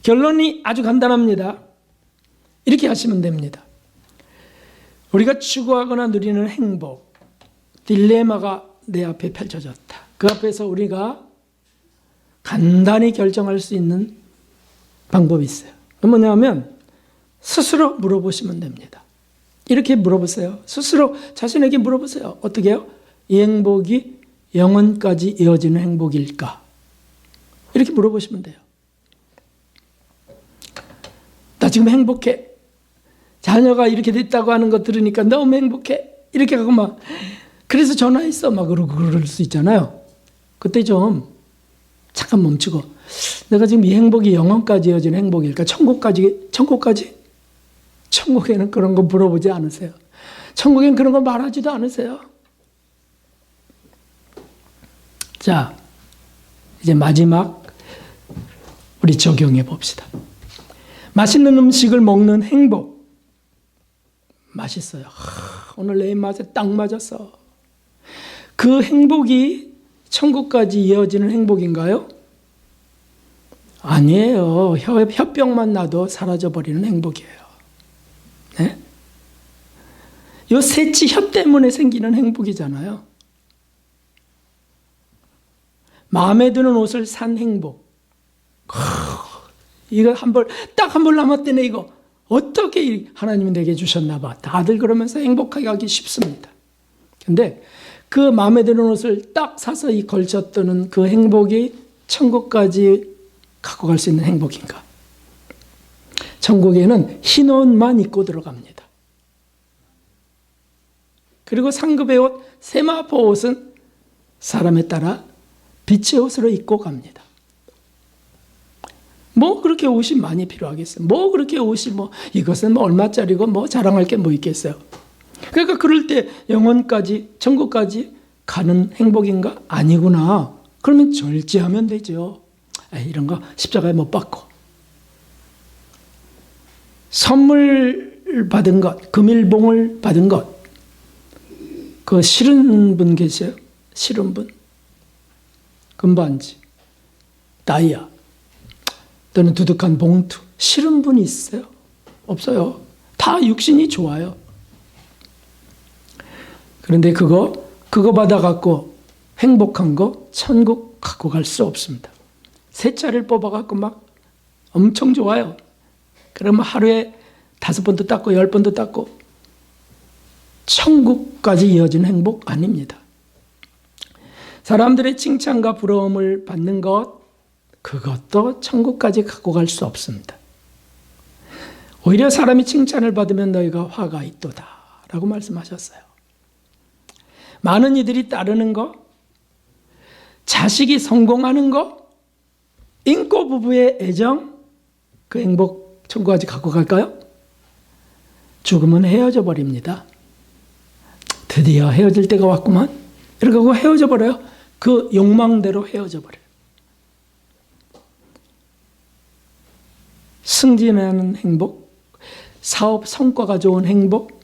S1: 결론이 아주 간단합니다. 이렇게 하시면 됩니다. 우리가 추구하거나 누리는 행복, 딜레마가 내 앞에 펼쳐졌다. 그 앞에서 우리가 간단히 결정할 수 있는 방법이 있어요. 뭐냐면 스스로 물어보시면 됩니다. 이렇게 물어보세요. 스스로 자신에게 물어보세요. 어떻게 해요? 이 행복이 영원까지 이어지는 행복일까? 이렇게 물어보시면 돼요. 나 지금 행복해. 자녀가 이렇게 됐다고 하는 거 들으니까 너무 행복해. 이렇게 하고 막 그래서 전화했어. 막 그럴 수 있잖아요. 그때 좀 잠깐 멈추고, 내가 지금 이 행복이 영원까지 이어지는 행복일까? 천국까지? 천국에는 그런 거 물어보지 않으세요. 천국에는 그런 거 말하지도 않으세요. 자, 이제 마지막 우리 적용해 봅시다. 맛있는 음식을 먹는 행복. 맛있어요. 오늘 내 입맛에 딱 맞았어. 그 행복이 천국까지 이어지는 행복인가요? 아니에요. 혀병만 나도 사라져버리는 행복이에요. 네? 요 새치 혀 때문에 생기는 행복이잖아요. 마음에 드는 옷을 산 행복. 이거 딱 한 벌 남았대네, 이거. 어떻게 하나님이 내게 주셨나 봐. 다들 그러면서 행복하게 하기 쉽습니다. 근데 그 마음에 드는 옷을 딱 사서 걸쳤더니 그 행복이 천국까지 갖고 갈 수 있는 행복인가? 천국에는 흰 옷만 입고 들어갑니다. 그리고 상급의 옷, 세마포 옷은 사람에 따라 빛의 옷으로 입고 갑니다. 뭐 그렇게 옷이 많이 필요하겠어요? 뭐 그렇게 옷이 이것은 얼마짜리고 자랑할 게 뭐 있겠어요? 그러니까 그럴 때 영혼까지, 천국까지 가는 행복인가? 아니구나. 그러면 절제하면 되죠. 이런 거 십자가에 못 박고. 선물 받은 것, 금일봉을 받은 것, 그 싫은 분 계세요? 싫은 분? 금반지, 다이아, 또는 두둑한 봉투. 싫은 분이 있어요? 없어요. 다 육신이 좋아요. 그런데 그거 받아갖고 행복한 거 천국 갖고 갈 수 없습니다. 새 차를 뽑아갖고 막 엄청 좋아요. 그러면 하루에 5번도 닦고 10번도 닦고 천국까지 이어진 행복 아닙니다. 사람들의 칭찬과 부러움을 받는 것, 그것도 천국까지 갖고 갈 수 없습니다. 오히려 사람이 칭찬을 받으면 너희가 화가 있도다 라고 말씀하셨어요. 많은 이들이 따르는 거, 자식이 성공하는 거, 인고 부부의 애정, 그 행복 천국까지 갖고 갈까요? 죽으면 헤어져 버립니다. 드디어 헤어질 때가 왔구만. 이렇게 하고 헤어져 버려요. 그 욕망대로 헤어져 버려요. 승진하는 행복, 사업 성과가 좋은 행복,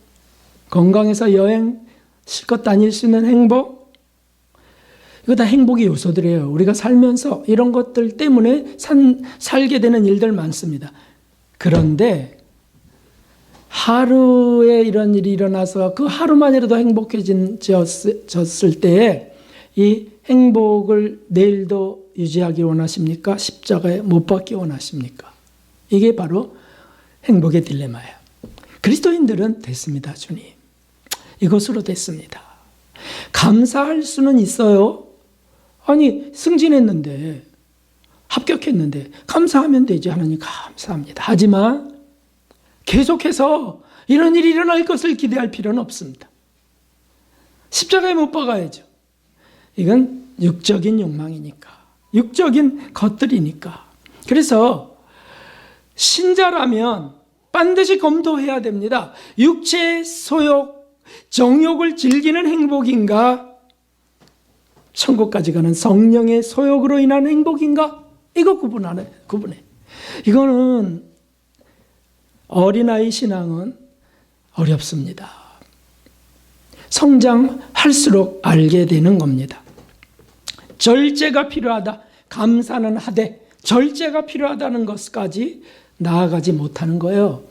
S1: 건강해서 여행 실컷 다닐 수 있는 행복, 이거 다 행복의 요소들이에요. 우리가 살면서 이런 것들 때문에 살게 되는 일들 많습니다. 그런데 하루에 이런 일이 일어나서 그 하루만이라도 행복해졌을 때에 이 행복을 내일도 유지하기 원하십니까? 십자가에 못 박기 원하십니까? 이게 바로 행복의 딜레마예요. 그리스도인들은 됐습니다, 주님. 이것으로 됐습니다. 감사할 수는 있어요. 아니, 승진했는데, 합격했는데, 감사하면 되지. 하나님 감사합니다. 하지만 계속해서 이런 일이 일어날 것을 기대할 필요는 없습니다. 십자가에 못 박아야죠. 이건 육적인 욕망이니까, 육적인 것들이니까. 그래서 신자라면 반드시 검토해야 됩니다. 육체의 소욕, 정욕을 즐기는 행복인가? 천국까지 가는 성령의 소욕으로 인한 행복인가? 이거 구분해. 이거는 어린아이 신앙은 어렵습니다. 성장할수록 알게 되는 겁니다. 절제가 필요하다. 감사는 하되 절제가 필요하다는 것까지 나아가지 못하는 거예요.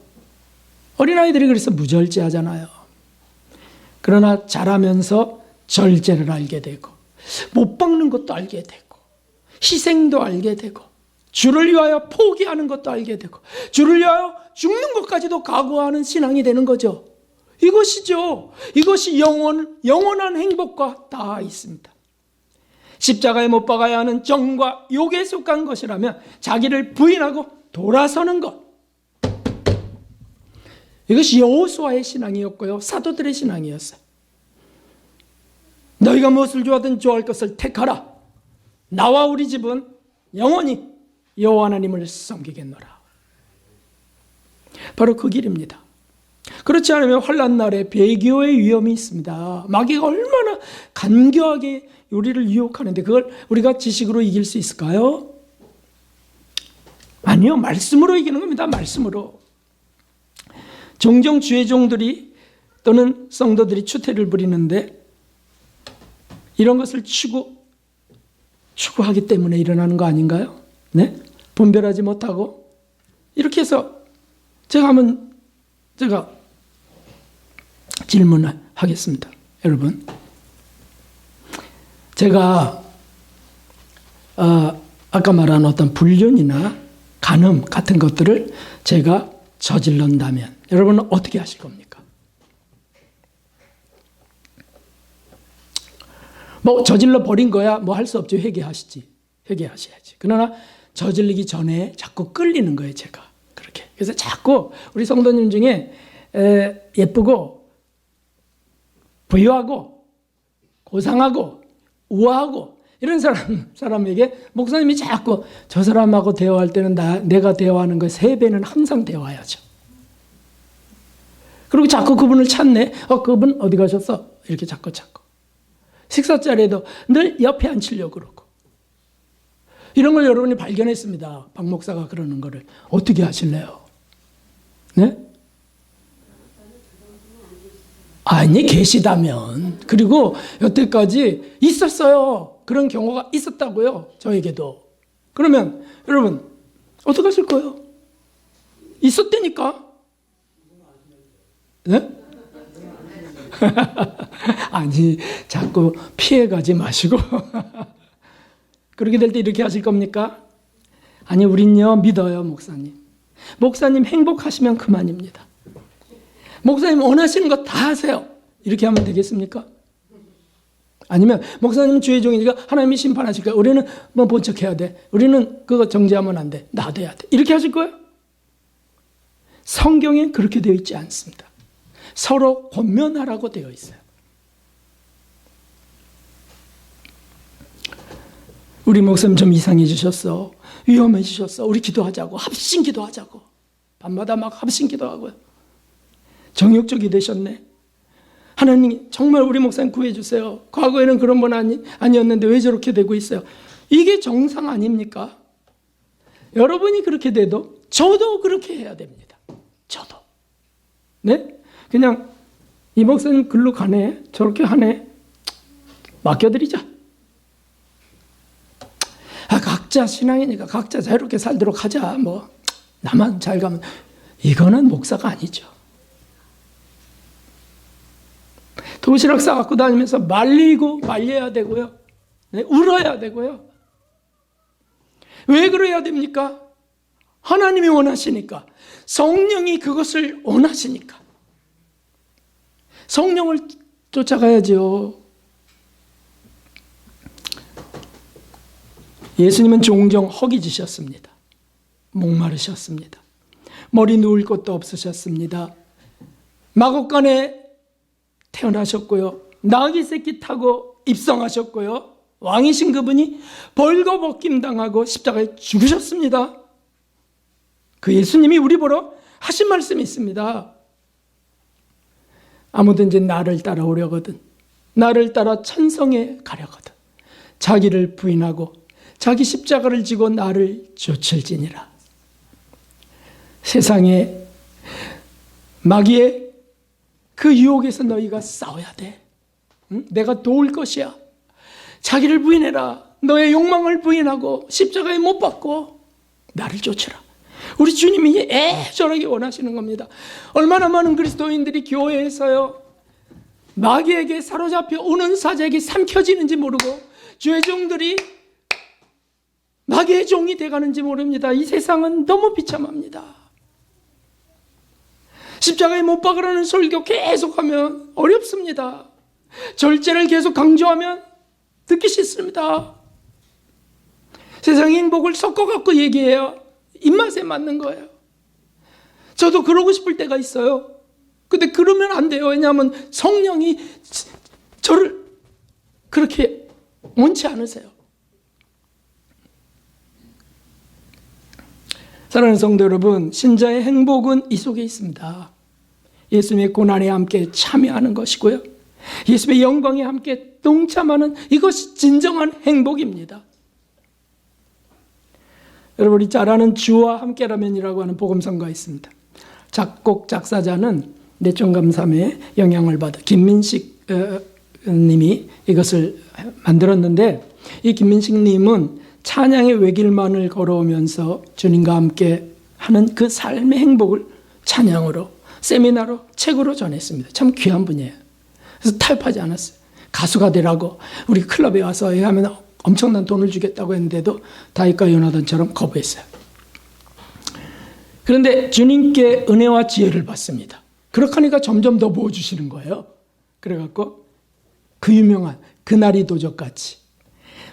S1: 어린아이들이 그래서 무절제하잖아요. 그러나 자라면서 절제를 알게 되고 못 박는 것도 알게 되고 희생도 알게 되고 주를 위하여 포기하는 것도 알게 되고 주를 위하여 죽는 것까지도 각오하는 신앙이 되는 거죠. 이것이죠. 이것이 영원한 행복과 다 있습니다. 십자가에 못 박아야 하는 정과 욕에 속한 것이라면 자기를 부인하고 돌아서는 것. 이것이 여호수아의 신앙이었고요. 사도들의 신앙이었어요. 너희가 무엇을 좋아하든 좋아할 것을 택하라. 나와 우리 집은 영원히 여호와 하나님을 섬기겠노라. 바로 그 길입니다. 그렇지 않으면 환난 날에 배교의 위험이 있습니다. 마귀가 얼마나 간교하게 우리를 유혹하는데 그걸 우리가 지식으로 이길 수 있을까요? 아니요. 말씀으로 이기는 겁니다. 말씀으로. 종종 주의 종들이 또는 성도들이 추태를 부리는데 이런 것을 추구하기 때문에 일어나는 거 아닌가요? 네? 분별하지 못하고 이렇게 해서 제가 질문하겠습니다. 여러분, 제가 아까 말한 어떤 불륜이나 간음 같은 것들을 제가 저질른다면 여러분은 어떻게 하실 겁니까? 뭐 저질러 버린 거야 뭐 할 수 없죠. 회개하셔야지. 그러나 저질리기 전에 자꾸 끌리는 거예요, 제가. 그렇게. 그래서 자꾸 우리 성도님 중에 예쁘고 부유하고 고상하고 우아하고 이런 사람에게 목사님이 자꾸 저 사람하고 대화할 때는 내가 대화하는 거 3배는 항상 대화해야죠. 그리고 자꾸 그분을 찾네. 그분 어디 가셨어? 이렇게 자꾸. 식사 자리에도 늘 옆에 앉히려고 그러고. 이런 걸 여러분이 발견했습니다. 박 목사가 그러는 거를. 어떻게 하실래요? 네? 아니, 계시다면. 그리고 여태까지 있었어요. 그런 경우가 있었다고요. 저에게도. 그러면 여러분 어떻게 하실 거예요? 있었다니까. 네? 아니, 자꾸 피해가지 마시고 그렇게 될 때 이렇게 하실 겁니까? 아니, 우린요 믿어요, 목사님. 목사님 행복하시면 그만입니다. 목사님 원하시는 거 다 하세요. 이렇게 하면 되겠습니까? 아니면 목사님은 주의 종이니까 하나님이 심판하실 거야. 우리는 뭐 본척해야 돼. 우리는 그거 정죄하면 안 돼. 놔둬야 돼. 이렇게 하실 거예요? 성경에 그렇게 되어 있지 않습니다. 서로 권면하라고 되어 있어요. 우리 목사님 좀 이상해지셨어. 위험해지셨어. 우리 기도하자고. 합심 기도하자고. 밤마다 막 합심 기도하고요. 정욕적이 되셨네. 하나님 정말 우리 목사님 구해주세요. 과거에는 그런 분 아니었는데 왜 저렇게 되고 있어요. 이게 정상 아닙니까? 여러분이 그렇게 돼도 저도 그렇게 해야 됩니다. 저도. 네? 그냥 이 목사님 글로 가네. 저렇게 하네. 맡겨드리자. 각자 신앙이니까 각자 자유롭게 살도록 하자. 뭐 나만 잘 가면. 이거는 목사가 아니죠. 도시락 싸갖고 다니면서 말려야 되고요. 네, 울어야 되고요. 왜 그래야 됩니까? 하나님이 원하시니까. 성령이 그것을 원하시니까. 성령을 쫓아가야죠. 예수님은 종종 허기지셨습니다. 목마르셨습니다. 머리 누울 곳도 없으셨습니다. 마곡간에 태어나셨고요. 나귀 새끼 타고 입성하셨고요. 왕이신 그분이 벌거벗김 당하고 십자가에 죽으셨습니다. 그 예수님이 우리 보러 하신 말씀이 있습니다. 아무든지 나를 따라오려거든 나를 따라 천성에 가려거든 자기를 부인하고 자기 십자가를 지고 나를 쫓을지니라. 세상에 마귀의 그 유혹에서 너희가 싸워야 돼. 응? 내가 도울 것이야. 자기를 부인해라. 너의 욕망을 부인하고 십자가에 못 박고 나를 쫓으라. 우리 주님이 애절하게 원하시는 겁니다. 얼마나 많은 그리스도인들이 교회에서요 마귀에게 사로잡혀 오는 사자에게 삼켜지는지 모르고 주의 종들이 마귀의 종이 돼가는지 모릅니다. 이 세상은 너무 비참합니다. 십자가에 못 박으라는 설교 계속하면 어렵습니다. 절제를 계속 강조하면 듣기 싫습니다. 세상의 행복을 섞어갖고 얘기해야 입맛에 맞는 거예요. 저도 그러고 싶을 때가 있어요. 근데 그러면 안 돼요. 왜냐하면 성령이 저를 그렇게 원치 않으세요. 사랑하는 성도 여러분, 신자의 행복은 이 속에 있습니다. 예수님의 고난에 함께 참여하는 것이고요. 예수님의 영광에 함께 동참하는 이것이 진정한 행복입니다. 여러분이 잘 아는 주와 함께라면이라고 하는 복음성가가 있습니다. 작곡 작사자는 내종감삼의 영향을 받아 김민식 님이 이것을 만들었는데, 이 김민식 님은 찬양의 외길만을 걸어오면서 주님과 함께 하는 그 삶의 행복을 찬양으로, 세미나로, 책으로 전했습니다. 참 귀한 분이에요. 그래서 타협하지 않았어요. 가수가 되라고 우리 클럽에 와서 하면 엄청난 돈을 주겠다고 했는데도 다윗과 요나단처럼 거부했어요. 그런데 주님께 은혜와 지혜를 받습니다. 그렇게 하니까 점점 더 부어주시는 거예요. 그래갖고 그 유명한 그날이 도적같이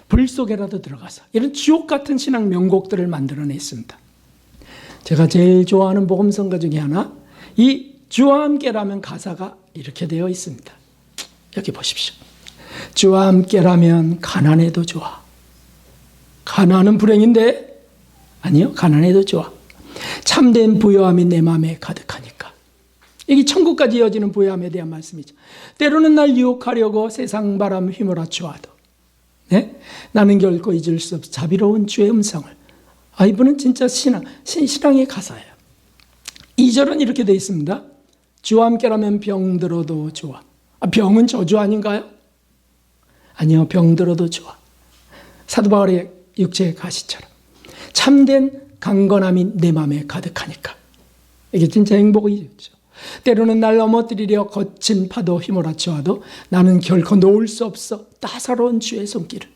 S1: 불 속에라도 들어가서 이런 주옥 같은 신앙 명곡들을 만들어냈습니다. 제가 제일 좋아하는 복음성가 중에 하나, 이 주와 함께라면 가사가 이렇게 되어 있습니다. 여기 보십시오. 주와 함께라면 가난해도 좋아. 가난은 불행인데, 아니요, 가난해도 좋아. 참된 부요함이 내 마음에 가득하니까. 이게 천국까지 이어지는 부요함에 대한 말씀이죠. 때로는 날 유혹하려고 세상 바람 휘몰아치워도, 네? 나는 결코 잊을 수 없어 자비로운 주의 음성을. 이분은 진짜 신앙의 가사예요. 2절은 이렇게 되어 있습니다. 주와 함께라면 병들어도 좋아. 병은 저주 아닌가요? 아니요, 병들어도 좋아. 사도 바울의 육체의 가시처럼 참된 강건함이 내 마음에 가득하니까. 이게 진짜 행복이죠. 때로는 날 넘어뜨리려 거친 파도 휘몰아치워도 나는 결코 놓을 수 없어 따사로운 주의 손길을.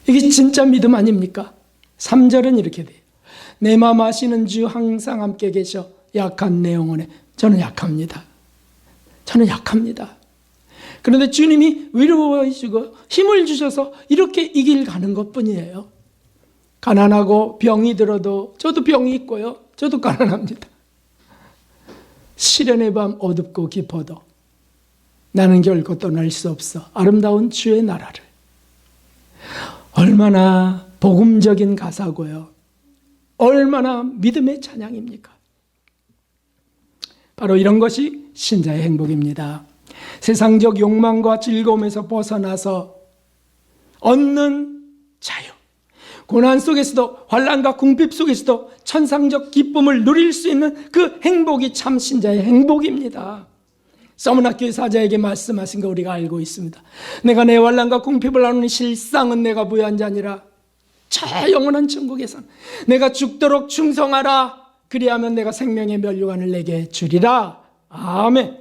S1: 이게 진짜 믿음 아닙니까? 3절은 이렇게 돼요. 내 마음 아시는 주 항상 함께 계셔 약한 내 영혼에. 저는 약합니다. 저는 약합니다. 그런데 주님이 위로해 주고 힘을 주셔서 이렇게 이 길 가는 것뿐이에요. 가난하고 병이 들어도 저도 병이 있고요. 저도 가난합니다. 시련의 밤 어둡고 깊어도 나는 결코 떠날 수 없어 아름다운 주의 나라를. 얼마나 복음적인 가사고요. 얼마나 믿음의 찬양입니까? 바로 이런 것이 신자의 행복입니다. 세상적 욕망과 즐거움에서 벗어나서 얻는 자유. 고난 속에서도 환난과 궁핍 속에서도 천상적 기쁨을 누릴 수 있는 그 행복이 참 신자의 행복입니다. 서문학교의 사자에게 말씀하신 거 우리가 알고 있습니다. 내가 내 환난과 궁핍을 나누는 실상은 내가 부여한 자니라. 저 영원한 천국에선 내가 죽도록 충성하라. 그리하면 내가 생명의 면류관을 내게 주리라. 아멘.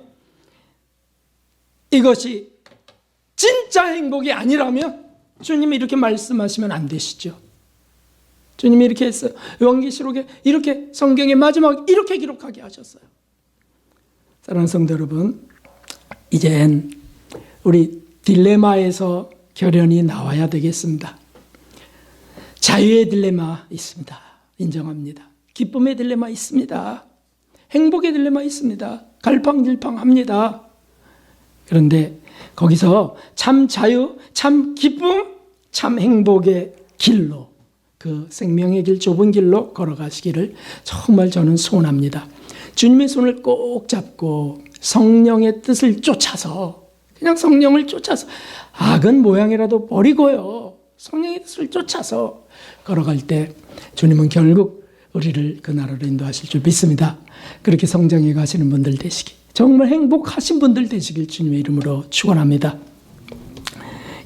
S1: 이것이 진짜 행복이 아니라면 주님이 이렇게 말씀하시면 안 되시죠. 주님이 이렇게 했어요. 요한계시록에 이렇게 성경의 마지막 이렇게 기록하게 하셨어요. 사랑하는 성도 여러분, 이젠 우리 딜레마에서 결연히 나와야 되겠습니다. 자유의 딜레마 있습니다. 인정합니다. 기쁨의 딜레마 있습니다. 행복의 딜레마 있습니다. 갈팡질팡합니다. 그런데 거기서 참 자유, 참 기쁨, 참 행복의 길로, 그 생명의 길, 좁은 길로 걸어가시기를 정말 저는 소원합니다. 주님의 손을 꼭 잡고 성령의 뜻을 쫓아서, 그냥 성령을 쫓아서 악은 모양이라도 버리고요, 성령의 뜻을 쫓아서 걸어갈 때 주님은 결국 우리를 그 나라로 인도하실 줄 믿습니다. 그렇게 성장해 가시는 분들 되시기, 정말 행복하신 분들 되시길 주님의 이름으로 축원합니다.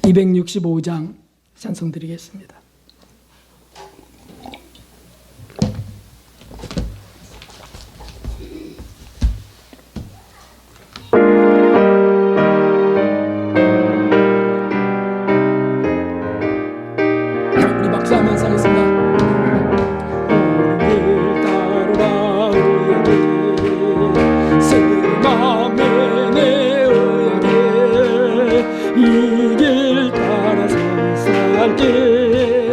S1: 265장 찬송 드리겠습니다. 우리 박수하면서 하겠습니다. 이 길 따라 살살게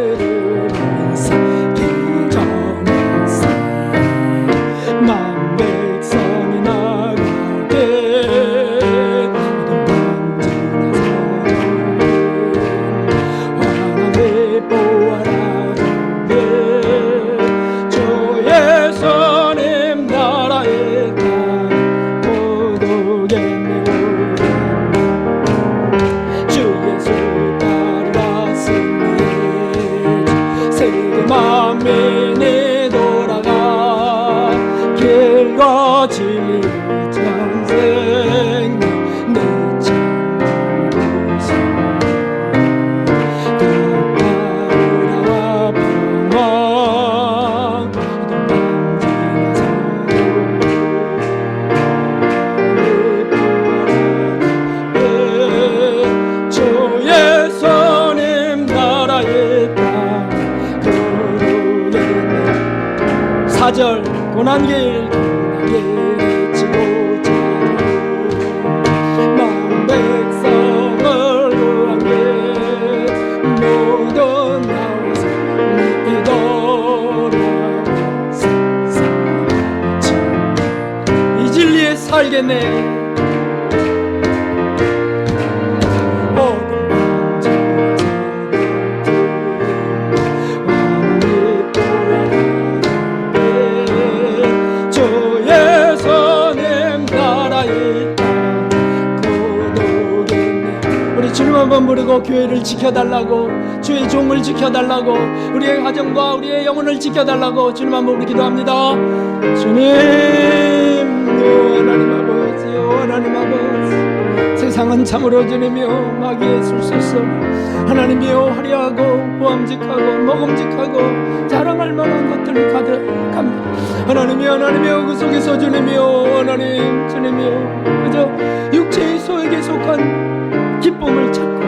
S1: 고난 길 고난길 치고 많은 백성을 구하게 모두 나와서 믿어라 이 진리에 살겠네 한번 부르고 교회를 지켜달라고 주의 종을 지켜달라고 우리의 가정과 우리의 영혼을 지켜달라고 주님 한번 우리 기도합니다. 주님 하나님 아버지 하나님 아버지 세상은 참으로 주님이여 마귀의 술소서 하나님이여 화려하고 보암직하고 먹음직하고 자랑할 만한 것들이 가득합니다. 하나님이여 그 속에서 주님이여 하나님 주님이여 그저 육체의 소에게 속한 기쁨을 찾고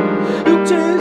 S1: 육체의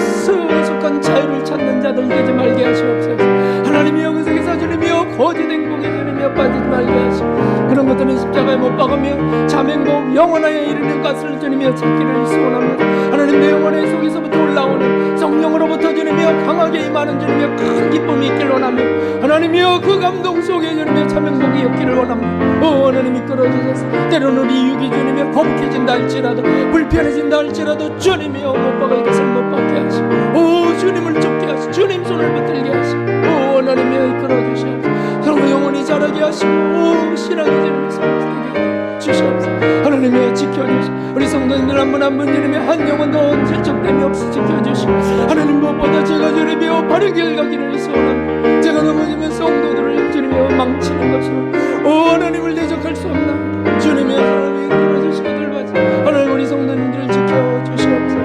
S1: 속한 자유를 찾는 자들 되지 말게 하시옵소서. 하나님이여 그 속에서 주님이여 거짓 행복에 주님이여 빠지지 말게 하시고 그런 것들은 십자가에 못 박으며 참행복 영원하에 이르는 것을 주님이여 찾기를 소원합니다. 하나님 내 영혼의 속에서부터 올라오는 성령으로부터 주님이여 강하게 임하는 주님이여 큰 기쁨이 있기를 원하며 하나님이여 그 감동 속에 주님이여 참행복이 없기를 원합니다. 하나님 이끌어주셔서 때로는 우리 육이 주님이여 거북해진다 할지라도 불편해진다 할지라도 주님이여 못 박을 것을 못 박게 하시고 주님을 쫓게 하시고 주님 손을 붙들게 하시고 하나님이여 이끌어주시옵소서. 서로 영혼이 자라게 하시고 신앙의 주님의 성숙하게 주시옵소서. 하나님이여 지켜주시고 우리 성도님들 한 분 한 분 주님의 한 영혼도 질척됨이 없이 지켜주시고 하나님 무엇보다 제가 주님이여 바른 길 가기를 소원합니다. 제가 넘어지면 성도들을 주님이여 망치는 것으로 하나님을 대적할 수 없나 주님의 하나님이 이끌어주시고 돌봐주시고 하나님 우리 성도님들을 지켜주시옵소서.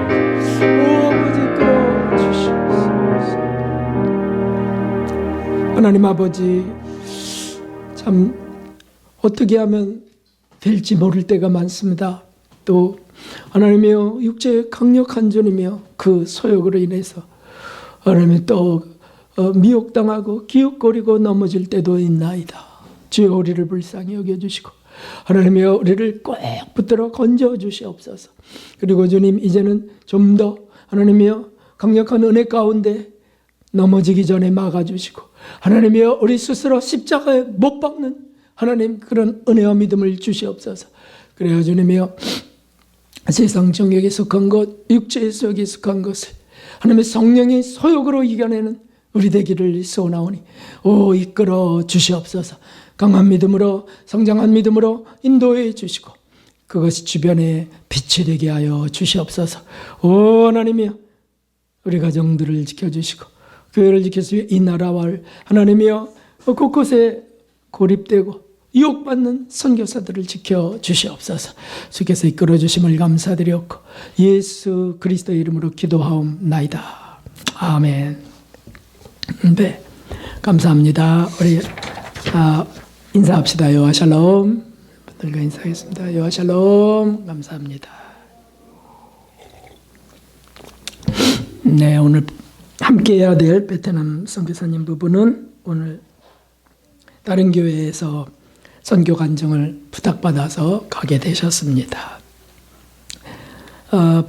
S1: 아버지 이끌어주시옵소서. 하나님 아버지 참 어떻게 하면 될지 모를 때가 많습니다. 또 하나님이여 육체의 강력한 주님이여 그 소욕으로 인해서 하나님이 또 미혹당하고 기웃거리고 넘어질 때도 있나이다. 주여 우리를 불쌍히 여겨주시고 하나님이여 우리를 꼭 붙들어 건져주시옵소서. 그리고 주님 이제는 좀 더 하나님이여 강력한 은혜 가운데 넘어지기 전에 막아주시고 하나님이여 우리 스스로 십자가에 못 박는 하나님 그런 은혜와 믿음을 주시옵소서. 그래야 주님이여 세상 정욕에 속한 것 육체의 속에 속한 것을 하나님의 성령의 소욕으로 이겨내는 우리 되기를 소원하오니 이끌어 주시옵소서. 강한 믿음으로 성장한 믿음으로 인도해 주시고 그것이 주변에 빛이 되게 하여 주시옵소서. 하나님이여 우리 가정들을 지켜주시고 교회를 지켜주시고 이 나라와 하나님이여 곳곳에 고립되고 유혹받는 선교사들을 지켜주시옵소서. 주께서 이끌어주심을 감사드렸고 예수 그리스도의 이름으로 기도하옵나이다. 아멘. 네, 감사합니다. 우리 인사합시다. 여호와 샬롬. 분들과 인사하겠습니다. 여호와 샬롬. 감사합니다. 네, 오늘 함께 해야 될 베트남 선교사님 부부는 오늘 다른 교회에서 선교 간증을 부탁받아서 가게 되셨습니다.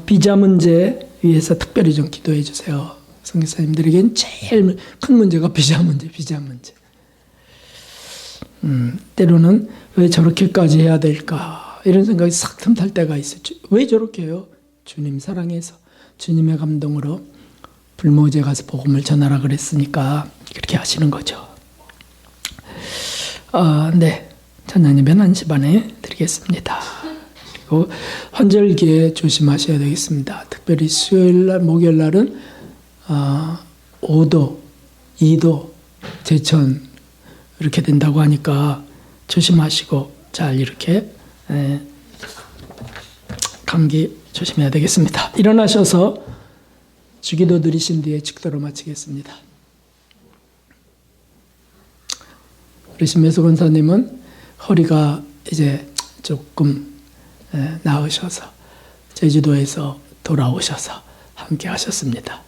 S1: 비자 문제 위해서 특별히 좀 기도해 주세요. 선교사님들에겐 제일 큰 문제가 비자 문제. 때로는 왜 저렇게까지 해야 될까 이런 생각이 싹 틈탈 때가 있어요. 왜 저렇게 해요? 주님 사랑해서 주님의 감동으로 불모제 가서 복음을 전하라 그랬으니까 그렇게 하시는 거죠. 네, 찬양예배는 1시 반에 드리겠습니다. 그리고 환절기에 조심하셔야 되겠습니다. 특별히 수요일날 목요일날은 5도 2도 제천 이렇게 된다고 하니까 조심하시고 잘 이렇게 감기 조심해야 되겠습니다. 일어나셔서 주기도 드리신 뒤에 축도로 마치겠습니다. 우리 신매수 권사님은 허리가 이제 조금 나으셔서 제주도에서 돌아오셔서 함께 하셨습니다.